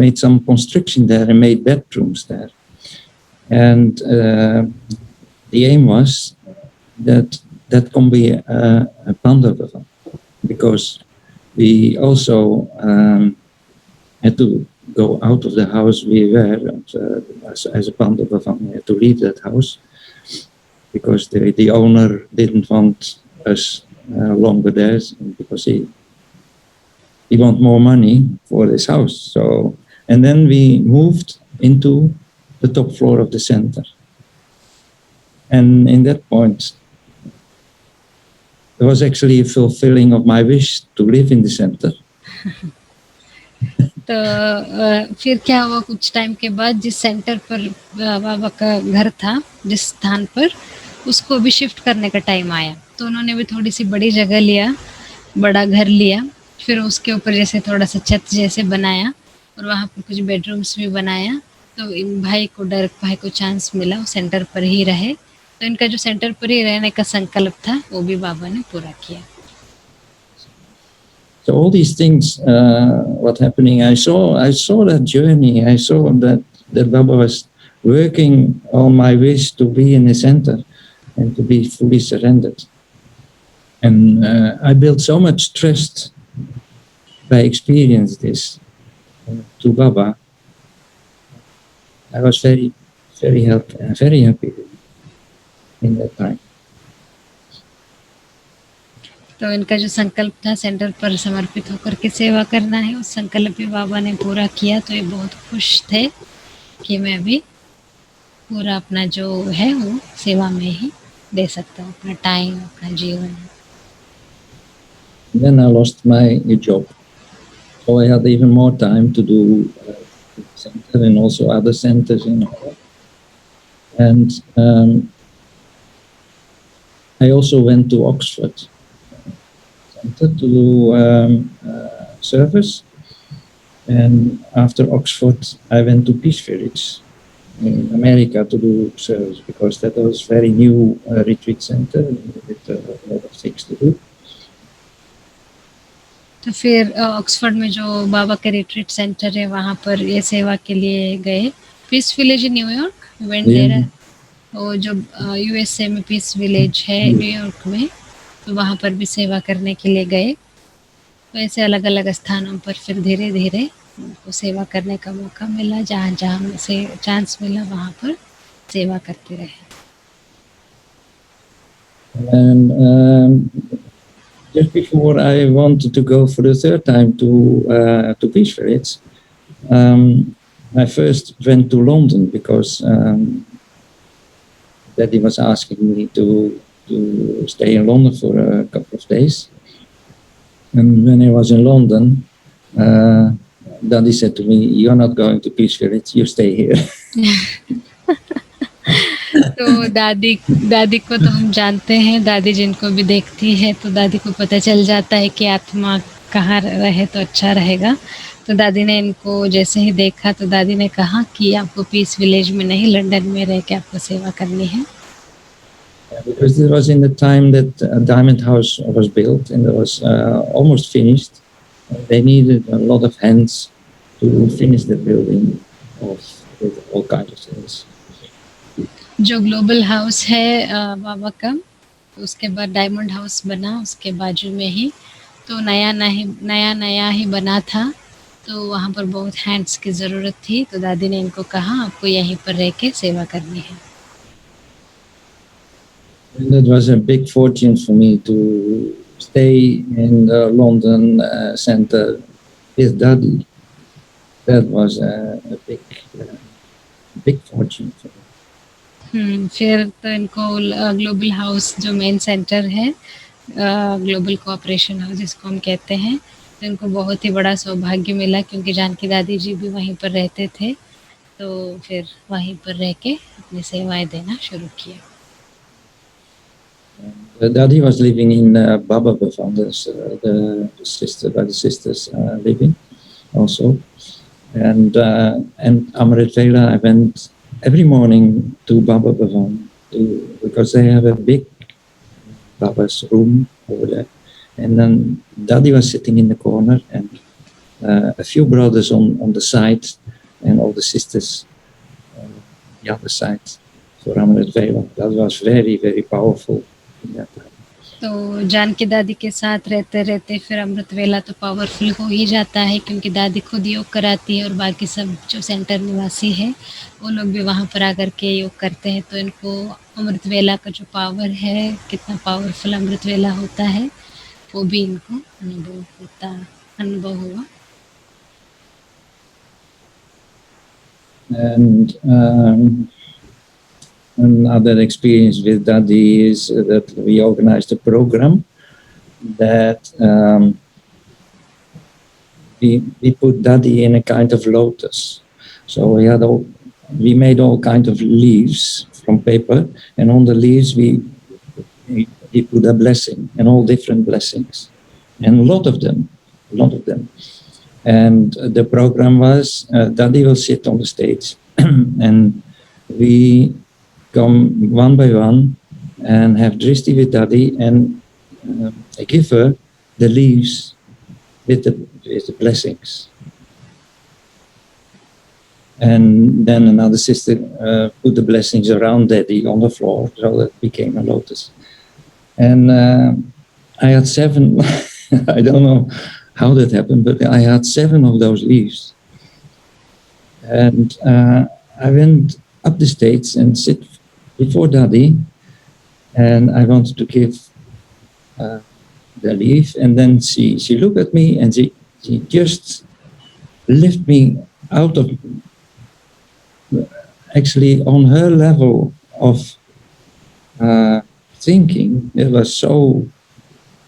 made some construction there and made bedrooms there. And the aim was that can be a panda pavilion, because we also had to go out of the house we were as a panda pavilion. We had to leave that house because the owner didn't want us longer there, because he want more money for this house. So, and then we moved into the top floor of the center. And in that point, there was actually a fulfilling of my wish to live in the center. तो फिर क्या हुआ, कुछ time के बाद जिस centre पर बाबा का घर था, जिस स्थान पर, उसको भी शिफ्ट करने का टाइम आया। तो उन्होंने भी थोड़ी सी बड़ी जगह लिया, बड़ा घर लिया। फिर उसके ऊपर जैसे थोड़ा सा छत जैसे बनाया और वहाँ पर कुछ बेडरूम्स भी बनाया। तो इन भाई को, डर्क भाई को चांस मिला वो सेंटर पर ही रहे। तो इनका जो सेंटर पर ही रहने का संकल्प था वो भी बाबा ने पूरा किया। So all these things, what happening, I saw that journey. I saw that Baba was working on my wish to be in the center and to be fully surrendered. And I built so much trust by experience this to Baba. I was very, very happy in that time. तो इनका जो संकल्प था centre पर समर्पित होकर के सेवा करना है, उस संकल्प भी बाबा ने पूरा किया। तो ये बहुत खुश थे कि मैं भी पूरा अपना जो है वो सेवा में ही दे सकता हूँ, अपना टाइम, अपना जीवन। Then I lost my job, so I had even more time to do center and also other centers in Holland. And I also went to Oxford to do service. And after Oxford, I went to Peace Village in America to do service, because that was very new retreat center with a lot of things to do. तो फिर Oxford में जो बाबा के retreat centre है वहाँ पर ये सेवा के लिए गए। Peace village in New York, went there. वो जो यूएसए में पीस विलेज है न्यूयॉर्क में, तो वहाँ पर भी सेवा करने के लिए गए। तो ऐसे अलग अलग स्थानों पर फिर धीरे धीरे उनको सेवा करने का मौका मिला। जहाँ जहाँ से चांस मिला वहाँ पर सेवा करते रहे। Just before I wanted to go for the third time to Peace Village, I first went to London because Daddy was asking me to stay in London for a couple of days. And when I was in London, Daddy said to me, "You're not going to Peace Village, you stay here." तो दादी को तो हम जानते हैं, दादी जिनको भी देखती है तो दादी को पता चल जाता है कि आत्मा कहाँ रहे तो अच्छा रहेगा। तो दादी ने इनको जैसे ही देखा तो दादी ने कहा कि आपको पीस विलेज में नहीं लंदन में रह के आपको सेवा करनी है। Because it was in the time that Diamond House was built and it was almost finished. They needed a lot of hands to finish the building with all kinds of things. जो global house है बाबा का, उसके बाद diamond house बना उसके बाजू में ही, तो नया ही बना था, तो वहाँ पर बहुत हैंड्स की ज़रूरत थी, तो दादी ने इनको कहा आपको यहीं पर रह के सेवा करनी है। And that was a big fortune for me to stay in the London center with Daddy. That was a big fortune for me. फिर तो इनको ग्लोबल हाउस जो मेन सेंटर है, ग्लोबल कोऑपरेशन हाउस जिसको हम कहते हैं, तो इनको बहुत ही बड़ा सौभाग्य मिला क्योंकि जानकी दादी जी भी वहीं पर रहते थे, तो फिर वहीं पर रह के अपनी सेवाएं देना शुरू किया। Daddy was living in Baba Bhavan, the sisters living also. And Amrit Vela, I went every morning to Baba Bhavan because they have a big Baba's room over there. And then Daddy was sitting in the corner and a few brothers on the side and all the sisters on the other side for Amrit Vela. That was very, very powerful. तो जानकी दादी के साथ रहते रहते फिर अमृत वेला तो powerful हो ही जाता है क्योंकि दादी खुद योग कराती है और बाकी सब जो सेंटर निवासी है वो लोग भी वहाँ पर आकर के योग करते हैं, तो इनको अमृत वेला का जो पावर है, कितना पावरफुल अमृत वेला होता है, वो भी इनको अनुभव हुआ। And another experience with Daddy is that we organized a program that we put Daddy in a kind of lotus. So we made all kinds of leaves from paper, and on the leaves we put a blessing and all different blessings, and a lot of them. And the program was Daddy will sit on the stage, and we come one by one and have Dristi with Daddy and give her the leaves with the blessings. And then another sister put the blessings around Daddy on the floor, so that became a lotus. And I had 7, I don't know how that happened, but I had 7 of those leaves. And I went up the stage and sit before Daddy, and I wanted to give the leaf, and then she looked at me and she just lifted me out of, actually on her level of thinking. It was so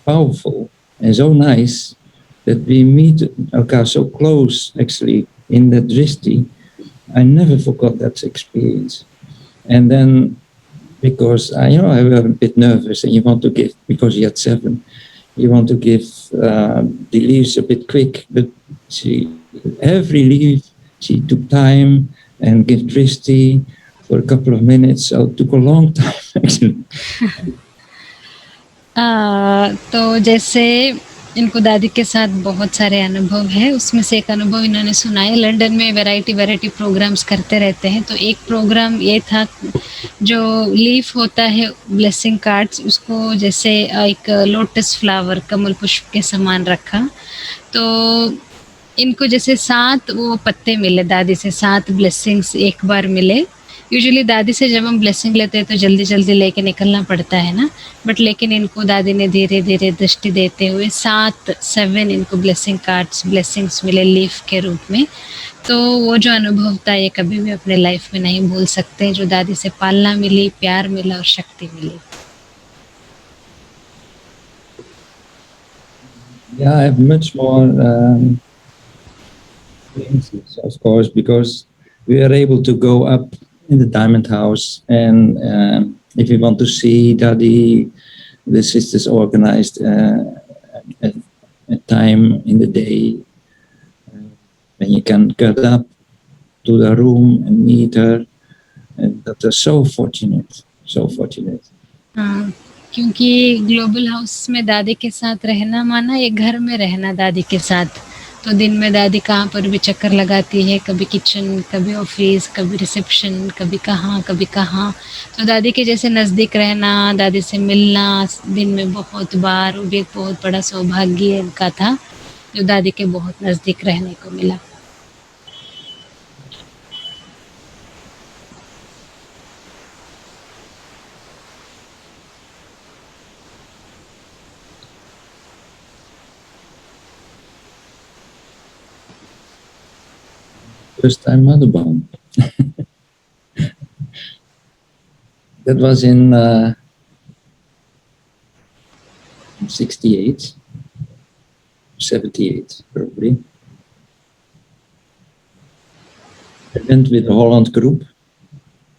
powerful and so nice that we meet so close actually in the Dristi. I never forgot that experience. And then, because I was a bit nervous, and you want to give, because you had 7, you want to give the leaves a bit quick, but every leaf, she took time and gave Dristi for a couple of minutes, so it took a long time actually. तो जैसे इनको दादी के साथ बहुत सारे अनुभव है, उसमें से एक अनुभव इन्होंने सुनाया। लंदन में वैरायटी प्रोग्राम्स करते रहते हैं, तो एक प्रोग्राम ये था जो लीफ होता है ब्लेसिंग कार्ड्स, उसको जैसे एक लोटस फ्लावर कमल पुष्प के समान रखा, तो इनको जैसे 7 वो पत्ते मिले दादी से, 7 ब्लेसिंग्स एक बार मिले। यूजुअली दादी से जब हम ब्लेसिंग लेते हैं तो जल्दी जल्दी लेके निकलना पड़ता है ना, बट लेकिन इनको दादी ने धीरे धीरे दृष्टि देते हुए 7 इनको ब्लेसिंग कार्ड्स, ब्लेसिंग्स मिले लीफ के रूप में। तो वो जो अनुभव था ये कभी भी अपने लाइफ में नहीं भूल सकते, जो दादी से पालना मिली, प्यार मिला और शक्ति मिली। Yeah, I have much more experiences, of course, because we are able to go up in the Diamond House, and if we want to see Daddy, the sisters organized a time in the day and you can get up to the room and meet her, and that was so fortunate, so fortunate. हाँ, क्योंकि global house में दादी के साथ रहना माना ये घर में रहना दादी के साथ। तो दिन में दादी कहाँ पर भी चक्कर लगाती है, कभी किचन, कभी ऑफिस, कभी रिसेप्शन, कभी कहाँ, कभी कहाँ। तो दादी के जैसे नज़दीक रहना, दादी से मिलना दिन में बहुत बार, वो भी एक बहुत बड़ा सौभाग्य का था, जो दादी के बहुत नज़दीक रहने को मिला। First time motherbound. That was in 68, 78 probably. I went with the Holland group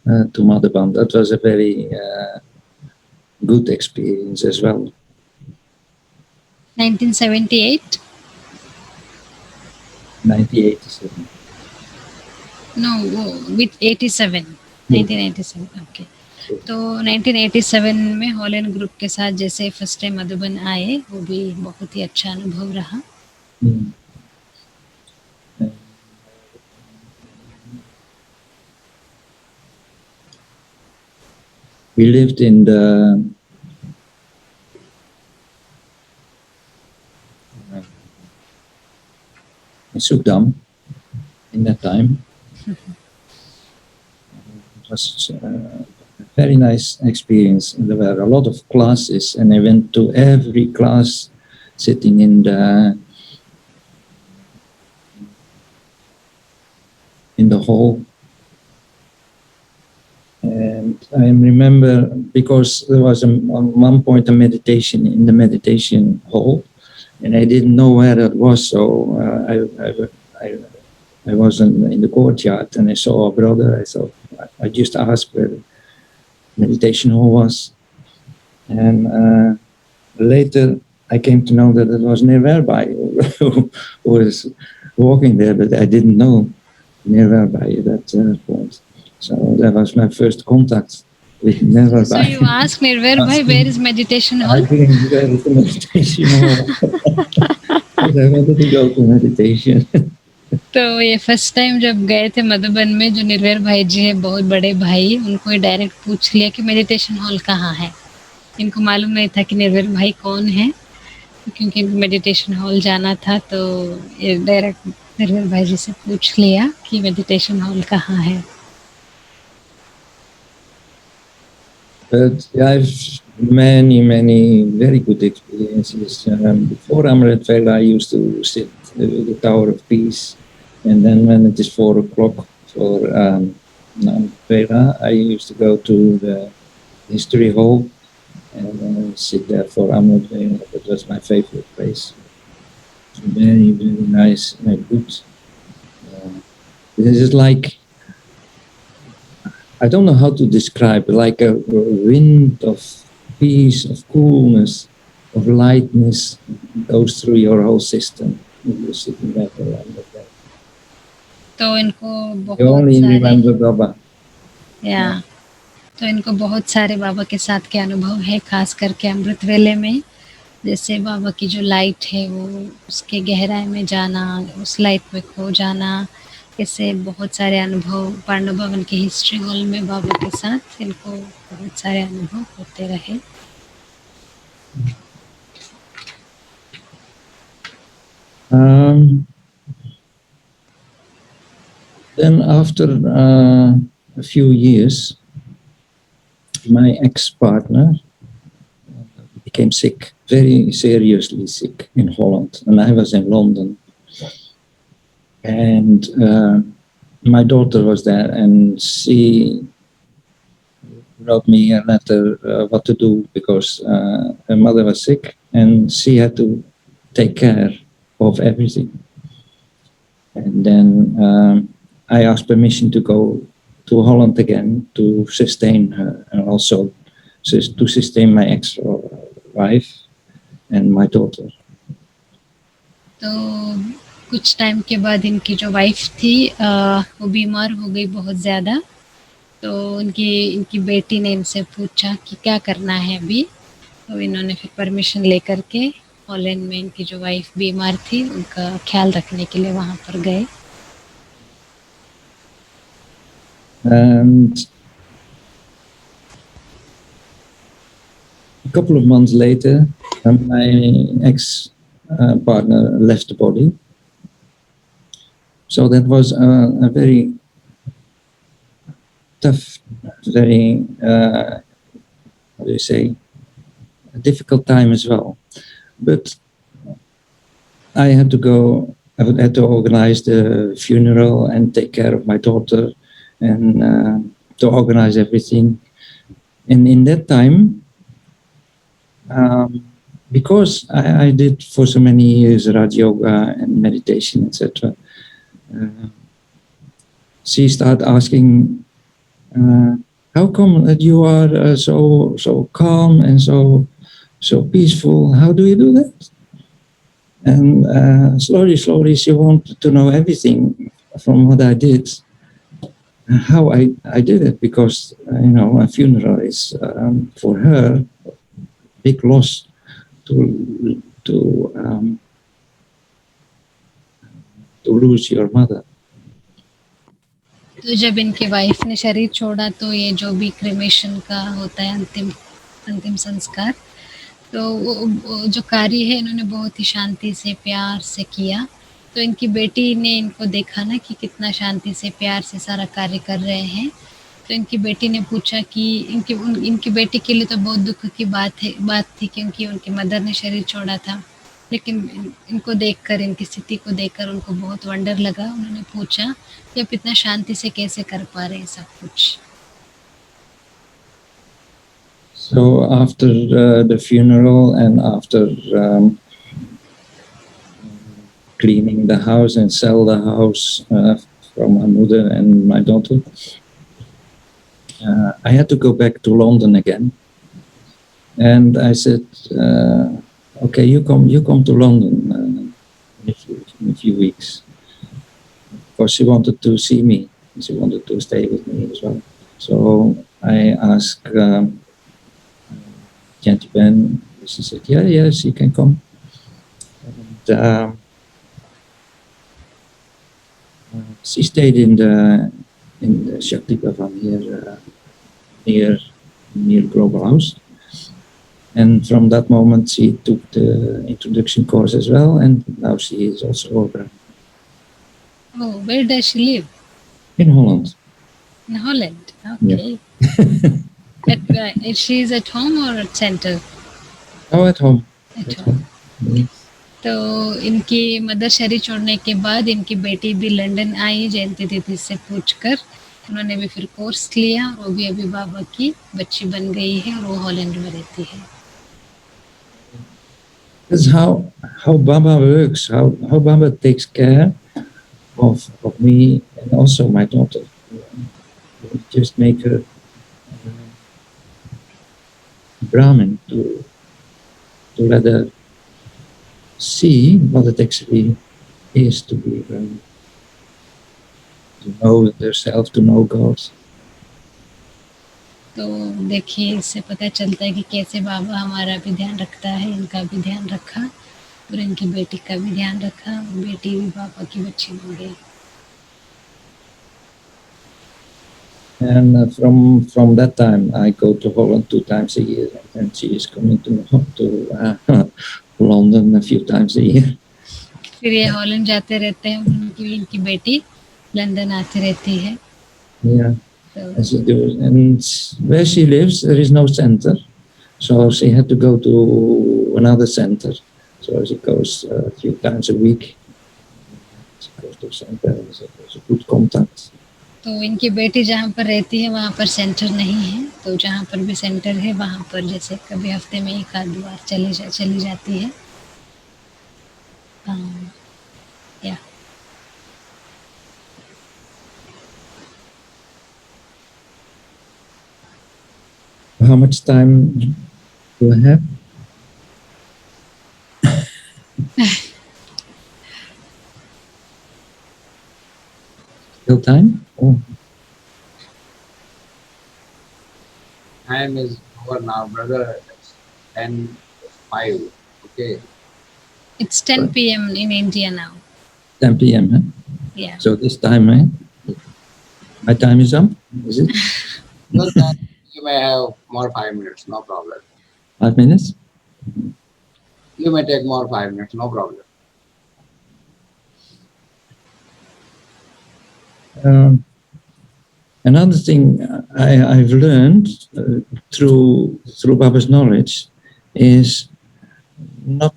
to Motherbound. That was a very good experience as well. 1978? 1987. No, with 87, 1987, okay. तो 1987 में हॉलैंड ग्रुप के साथ जैसे फर्स्ट टाइम मधुबन आए, वो भी बहुत ही अच्छा अनुभव रहा। We lived in the in Soekdam in that time. It was a very nice experience. There were a lot of classes, and I went to every class, sitting in the hall. And I remember, because there was at one point a meditation in the meditation hall, and I didn't know where it was, so I was in the courtyard, and I saw a brother. I just asked where the meditation hall was, and later I came to know that it was nearby who was walking there, but I didn't know nearby at that point. So that was my first contact with nearby. So you asked Nirvar, where is meditation hall? I didn't go to the meditation hall. I wanted to go to meditation. तो ये first time जब गए थे मधुबन में, जो निर्वैर भाई जी है, बहुत बड़े भाई, उनको डायरेक्ट पूछ लिया कि मेडिटेशन हॉल कहाँ है। इनको मालूम नहीं था कि निर्वैर भाई कौन है, क्योंकि मेडिटेशन हॉल जाना था, तो ये डायरेक्ट निर्वैर भाई जी से पूछ लिया कि मेडिटेशन हॉल कहाँ है। But I've many very good experiences. Before Amrit Vela, I used to sit at the Tower of Peace, and then when it is 4 o'clock for Vela, I used to go to the History Hall and sit there for Amrit Vela. That was my favorite place. Very nice and good. This is like, I don't know how to describe, like a wind of peace, of coolness, of lightness goes through your whole system. You're sitting there for a long time. तो इनको You only बहुत remember सारे Baba. या तो इनको बहुत सारे बाबा के साथ के अनुभव है, खास करके अमृत वेले में। जैसे बाबा की जो लाइट है, वो उसके गहराई में जाना, उस लाइट में खो जाना, ऐसे बहुत सारे अनुभव पांडव भवन के हिस्ट्री हॉल में बाबा के साथ इनको बहुत सारे अनुभव होते रहे। Then after a few years, my ex-partner became sick, very seriously sick in Holland, and I was in London. And my daughter was there, and she wrote me a letter what to do, because her mother was sick and she had to take care of everything. And then I asked permission to go to Holland again to sustain her, and also to sustain my ex-wife and my daughter. तो कुछ time के बाद इनकी जो wife थी वो बीमार हो गई बहुत ज़्यादा। तो इनकी बेटी ने इनसे पूछा कि क्या करना है अभी। तो इन्होंने फिर परमिशन लेकर के हॉलैंड में इनकी जो वाइफ बीमार थी उनका ख्याल रखने के लिए वहाँ पर गए। And a couple of months later, my ex partner left the body. So that was a very tough, very, how do you say, a difficult time as well. But I had to go, I had to organize the funeral and take care of my daughter and to organize everything. And in that time, because I did for so many years Raj Yoga and meditation, etc., she started asking, how come that you are so calm and so peaceful? How do you do that? And slowly, she wanted to know everything from what I did, how I did it, because a funeral is for her a big loss to lose your mother. तो जब इनकी wife ने शरीर छोड़ा तो ये जो भी क्रिमेशन का होता है अंतिम संस्कार, तो वो जो कार्य है इन्होंने बहुत ही शांति से प्यार से किया। तो इनकी बेटी ने इनको देखा ना कि कितना शांति से प्यार से सारा कार्य कर रहे हैं। तो इनकी बेटी ने पूछा कि इनकी बेटी के लिए तो बहुत दुख की बात थी क्योंकि उनकी मदर ने शरीर छोड़ा था। लेकिन इनको देखकर, इनकी स्थिति को देखकर उनको बहुत वंडर लगा। उन्होंने पूछा कि आप इतना शांति से कैसे कर पा रहे हैं सब कुछ। So after the funeral and after cleaning the house and sell the house from my mother and my daughter, I had to go back to London again. And I said, okay, you come to London in a few weeks. Because she wanted to see me. She wanted to stay with me as well. So I asked gentleman. She said, yeah, she can come. And she stayed in the Shakti Bhavan here near Global House. And from that moment, she took the introduction course as well, and now she is also over. Oh, where does she live? In Holland. In Holland, okay. Yeah. She is at home or at center? Oh, at home. At home. Yes. तो इनकी mother शरीर छोड़ने के बाद इनकी बेटी भी London आई जयंती दीदी से पूछकर। उन्होंने भी फिर कोर्स लिया और वो भी अभी बाबा की बच्ची बन गई है और वो हॉलैंड में रहती है। That's how Baba works, how Baba takes care of me and also my daughter. Just make her Brahmin to let her see what it actually is to be a Brahmin. To know herself, to know God. तो देखिए इससे पता चलता है कि कैसे बाबा हमारा भी ध्यान रखता है, इनका भी ध्यान रखा और इनकी बेटी का भी ध्यान रखा। बेटी भी बाबा की बच्ची बन गई। And from that time, I go to Holland 2 times a year, and she is coming to London a few times a year. फिर ये हॉलैंड जाते रहते हैं, इनकी बेटी लंदन आती रहती है। Yeah. And she does, and where she lives, there is no center, so she had to go to another center. So she goes a few times a week. She goes to center. There's a good contact. तो इनकी बेटी जहाँ पर रहती है वहाँ पर centre नहीं है, तो जहाँ पर भी सेंटर है वहाँ पर जैसे कभी हफ्ते में 1-2 बार चली जाती है। या How much time do I have? Still time? Oh, Time is over now, brother. It's 10:05. Okay. It's 10 p.m. in India now. 10 p.m. Huh? Yeah. So this time, my time is up. Is it Your time, you may have more 5 minutes, no problem. 5 minutes? You may take more 5 minutes, no problem. Another thing I've learned through Baba's knowledge is not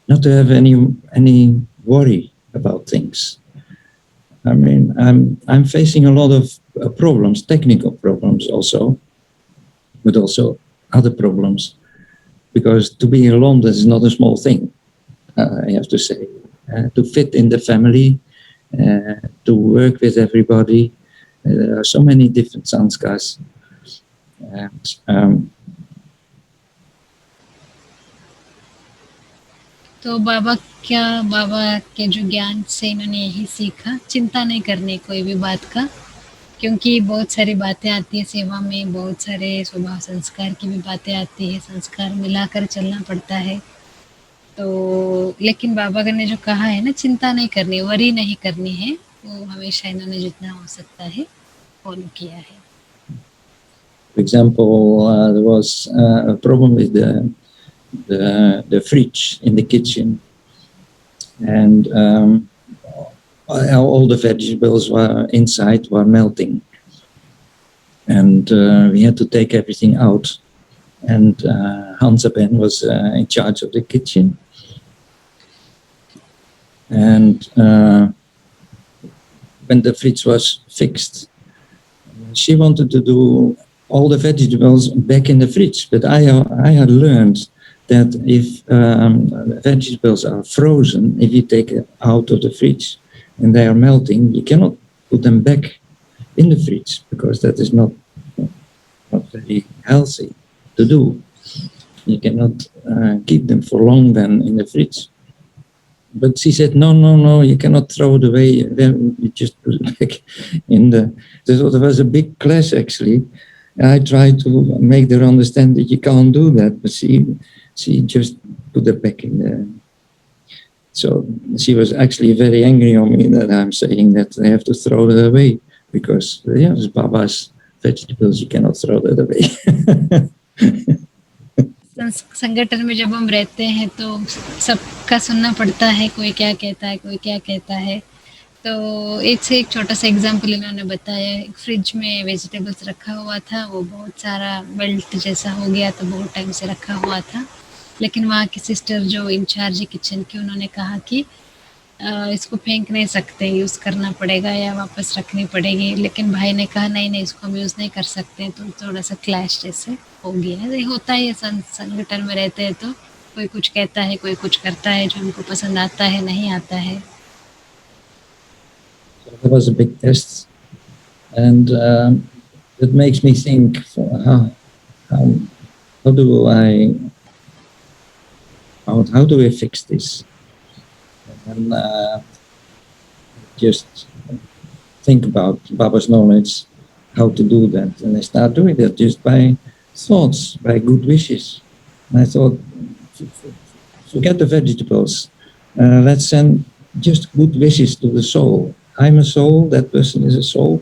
to have any worry about things. I mean, I'm facing a lot of problems, technical problems also, but also other problems, because to be alone is not a small thing. I have to say, to fit in the family, to work with everybody. There are so many different sanskars. And तो बाबा के जो ज्ञान से इन्होंने यही सीखा, चिंता नहीं करनी कोई भी बात का, क्योंकि बहुत सारी बातें आती है सेवा में, बहुत सारे स्वभाव संस्कार की भी बातें आती है, संस्कार मिलाकर चलना पड़ता है। तो लेकिन बाबा ने जो कहा है ना, चिंता नहीं करनी, वरी नहीं करनी है, वो हमेशा इन्होंने जितना हो सकता है फॉलो किया है। For example, there was a problem with the fridge in the kitchen, and all the vegetables were inside were melting, and we had to take everything out. And Hansaben was in charge of the kitchen, and when the fridge was fixed, she wanted to do all the vegetables back in the fridge. But I had learned that if vegetables are frozen, if you take it out of the fridge and they are melting, you cannot put them back in the fridge, because that is not very healthy to do. You cannot keep them for long then in the fridge. But she said, no, you cannot throw it away. Then you just put it back in the... So there was a big clash, actually. I tried to make her understand that you can't do that, but she just put it back in the... So she was actually very angry on me that I'm saying that they have to throw it away, because, yeah, it's Baba's vegetables, you cannot throw that away. संगठन में जब हम रहते हैं तो सबका सुनना पड़ता है, कोई क्या कहता है, कोई क्या कहता है। तो एक छोटा सा एग्जांपल इन्होंने बताया, एक फ्रिज में वेजिटेबल्स रखा हुआ था, वो बहुत सारा मेल्ट जैसा हो गया, तो बहुत टाइम से रखा हुआ था। लेकिन वहाँ की सिस्टर जो इंचार्ज है किचन की, उन्होंने कहा कि इसको फेंक नहीं सकते, यूज़ करना पड़ेगा या वापस रखनी पड़ेगी। लेकिन भाई ने कहा नहीं इसको हम यूज़ नहीं कर सकते, तो थोड़ा सा क्लैश जैसे हो गया है। होता है संगठन में रहते हैं तो कोई कुछ कहता है, कोई कुछ करता है, जो हमको पसंद आता है नहीं आता है। So that was a big test, and it makes me think, how do we fix this? And just think about Baba's knowledge, how to do that. And I start doing that just by thoughts, by good wishes. And I thought, forget the vegetables. Let's send just good wishes to the soul. I'm a soul, that person is a soul.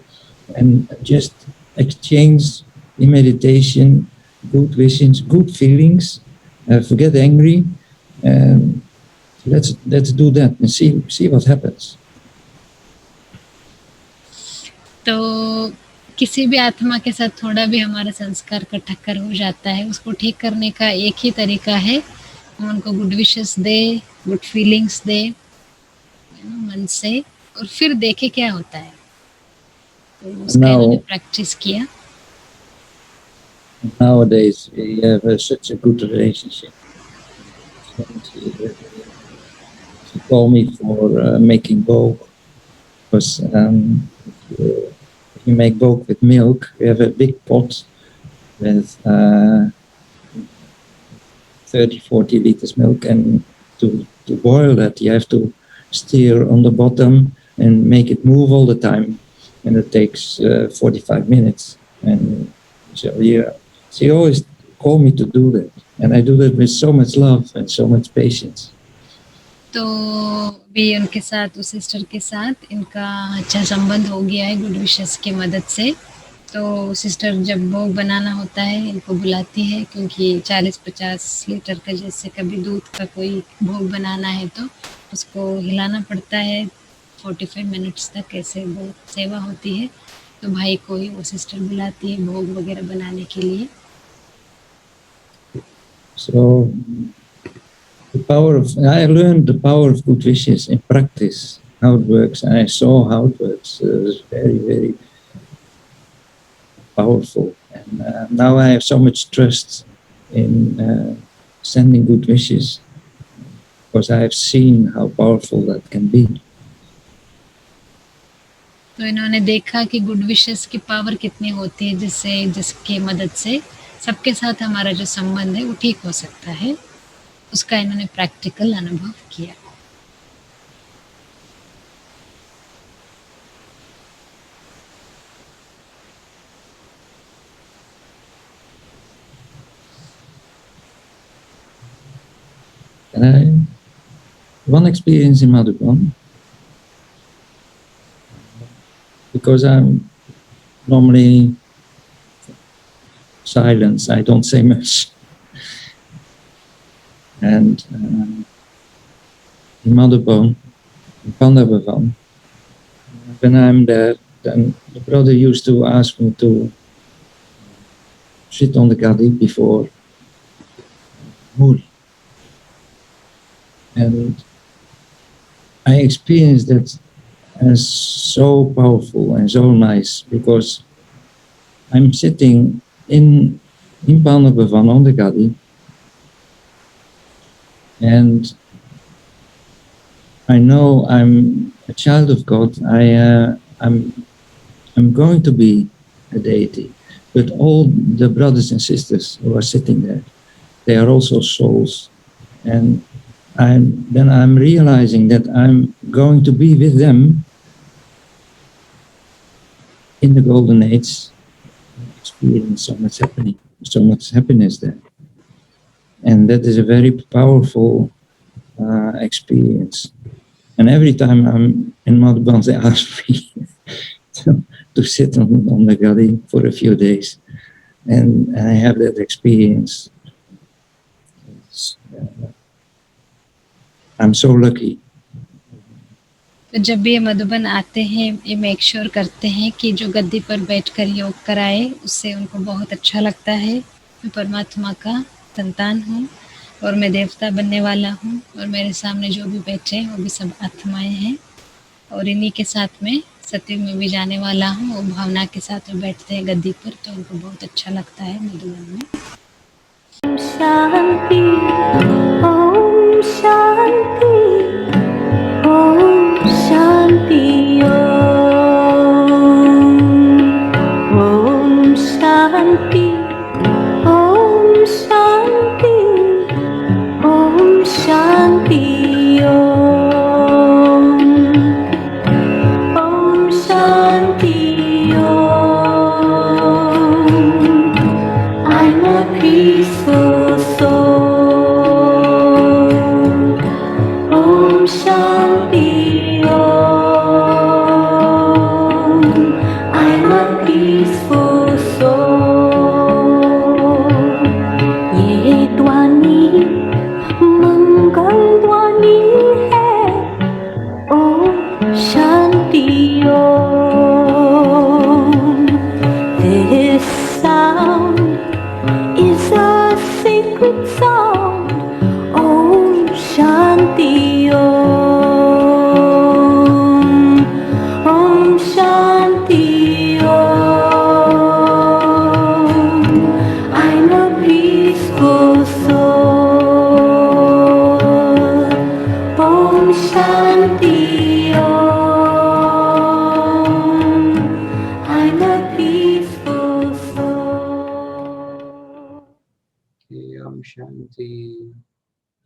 And just exchange in meditation, good wishes, good feelings. Forget anger. Let's do that and see what happens. तो किसी भी आत्मा के साथ थोड़ा भी हमारा संस्कार का टक्कर हो जाता है, उसको ठीक करने का एक ही तरीका है, हम उनको गुड विशेस दे, गुड फीलिंग्स दे मन से, और फिर देखे क्या होता है। तो उसका इन्होंने प्रैक्टिस किया। Nowadays we have such a good relationship. She called me for making bog, because if you make bog with milk, we have a big pot with 30-40 liters milk, and to boil that you have to steer on the bottom and make it move all the time, and it takes 45 minutes. And so, yeah, she always called me to do that. And I do that with so much love and so much patience. तो भी उनके साथ, उस sister के साथ इनका अच्छा संबंध हो गया है गुड विशेस की मदद से। तो सिस्टर जब भोग बनाना होता है इनको बुलाती है, क्योंकि 40-50 लीटर का जैसे कभी दूध का कोई भोग बनाना है तो उसको हिलाना पड़ता है 45 मिनट्स तक, ऐसे बहुत सेवा होती है। तो भाई को ही वो सिस्टर बुलाती है भोग वगैरह बनाने के लिए। So I learned the power of good wishes in practice, how it works, and I saw how it works. It's very, very powerful. And now I have so much trust in sending good wishes, because I have seen how powerful that can be. तो इन्होंने देखा कि good wishes की power कितनी होती है, जिसकी मदद से सबके साथ हमारा जो संबंध है वो ठीक हो सकता है। उसका इन्होंने प्रैक्टिकल अनुभव किया। And one experience in Madhuban, because I'm normally silent, I don't say much. And in Madhuban, in Pandabavan, when I'm there, then the brother used to ask me to sit on the gadi before Muri. And I experienced that as so powerful and so nice, because I'm sitting in Pandabavan on the gadi, and I know I'm a child of God. I'm going to be a deity, but all the brothers and sisters who are sitting there, they are also souls, and I'm realizing that I'm going to be with them in the golden age, experience so much happening, so much happiness there, and that is a very powerful experience. And every time I'm in Madhuban, they ask me to sit on the gadi for a few days, and I have that experience. I'm so lucky. तो जब भी ये मधुबन आते हैं, ये make sure करते हैं कि जो गद्दी पर बैठकर योग कराए, उससे उनको बहुत अच्छा लगता है। मैं परमात्मा का संतान हूँ और मैं देवता बनने वाला हूँ, और मेरे सामने जो भी बैठे हैं वो भी सब आत्माएं हैं, और इन्हीं के साथ में सत्युग में भी जाने वाला हूँ। वो भावना के साथ में बैठते हैं गद्दी पर, तो उनको बहुत अच्छा लगता है मधुबन में। शांति, Om Shanti, Om Shanti, Om Shanti, Om Shanti, Om Shanti, Om Shanti. I'm a peaceful soul. Om Shanti Om. I'm a peaceful soul. ये ध्वनि मंगल ध्वनि है। Om Shanti Om. This sound is a sacred sound. Om Shanti Om. Om Shanti Om. I'm a peaceful soul. Om Shanti Om. I'm a peaceful soul. Om Shanti.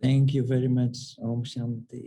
Thank you very much. Om Shanti.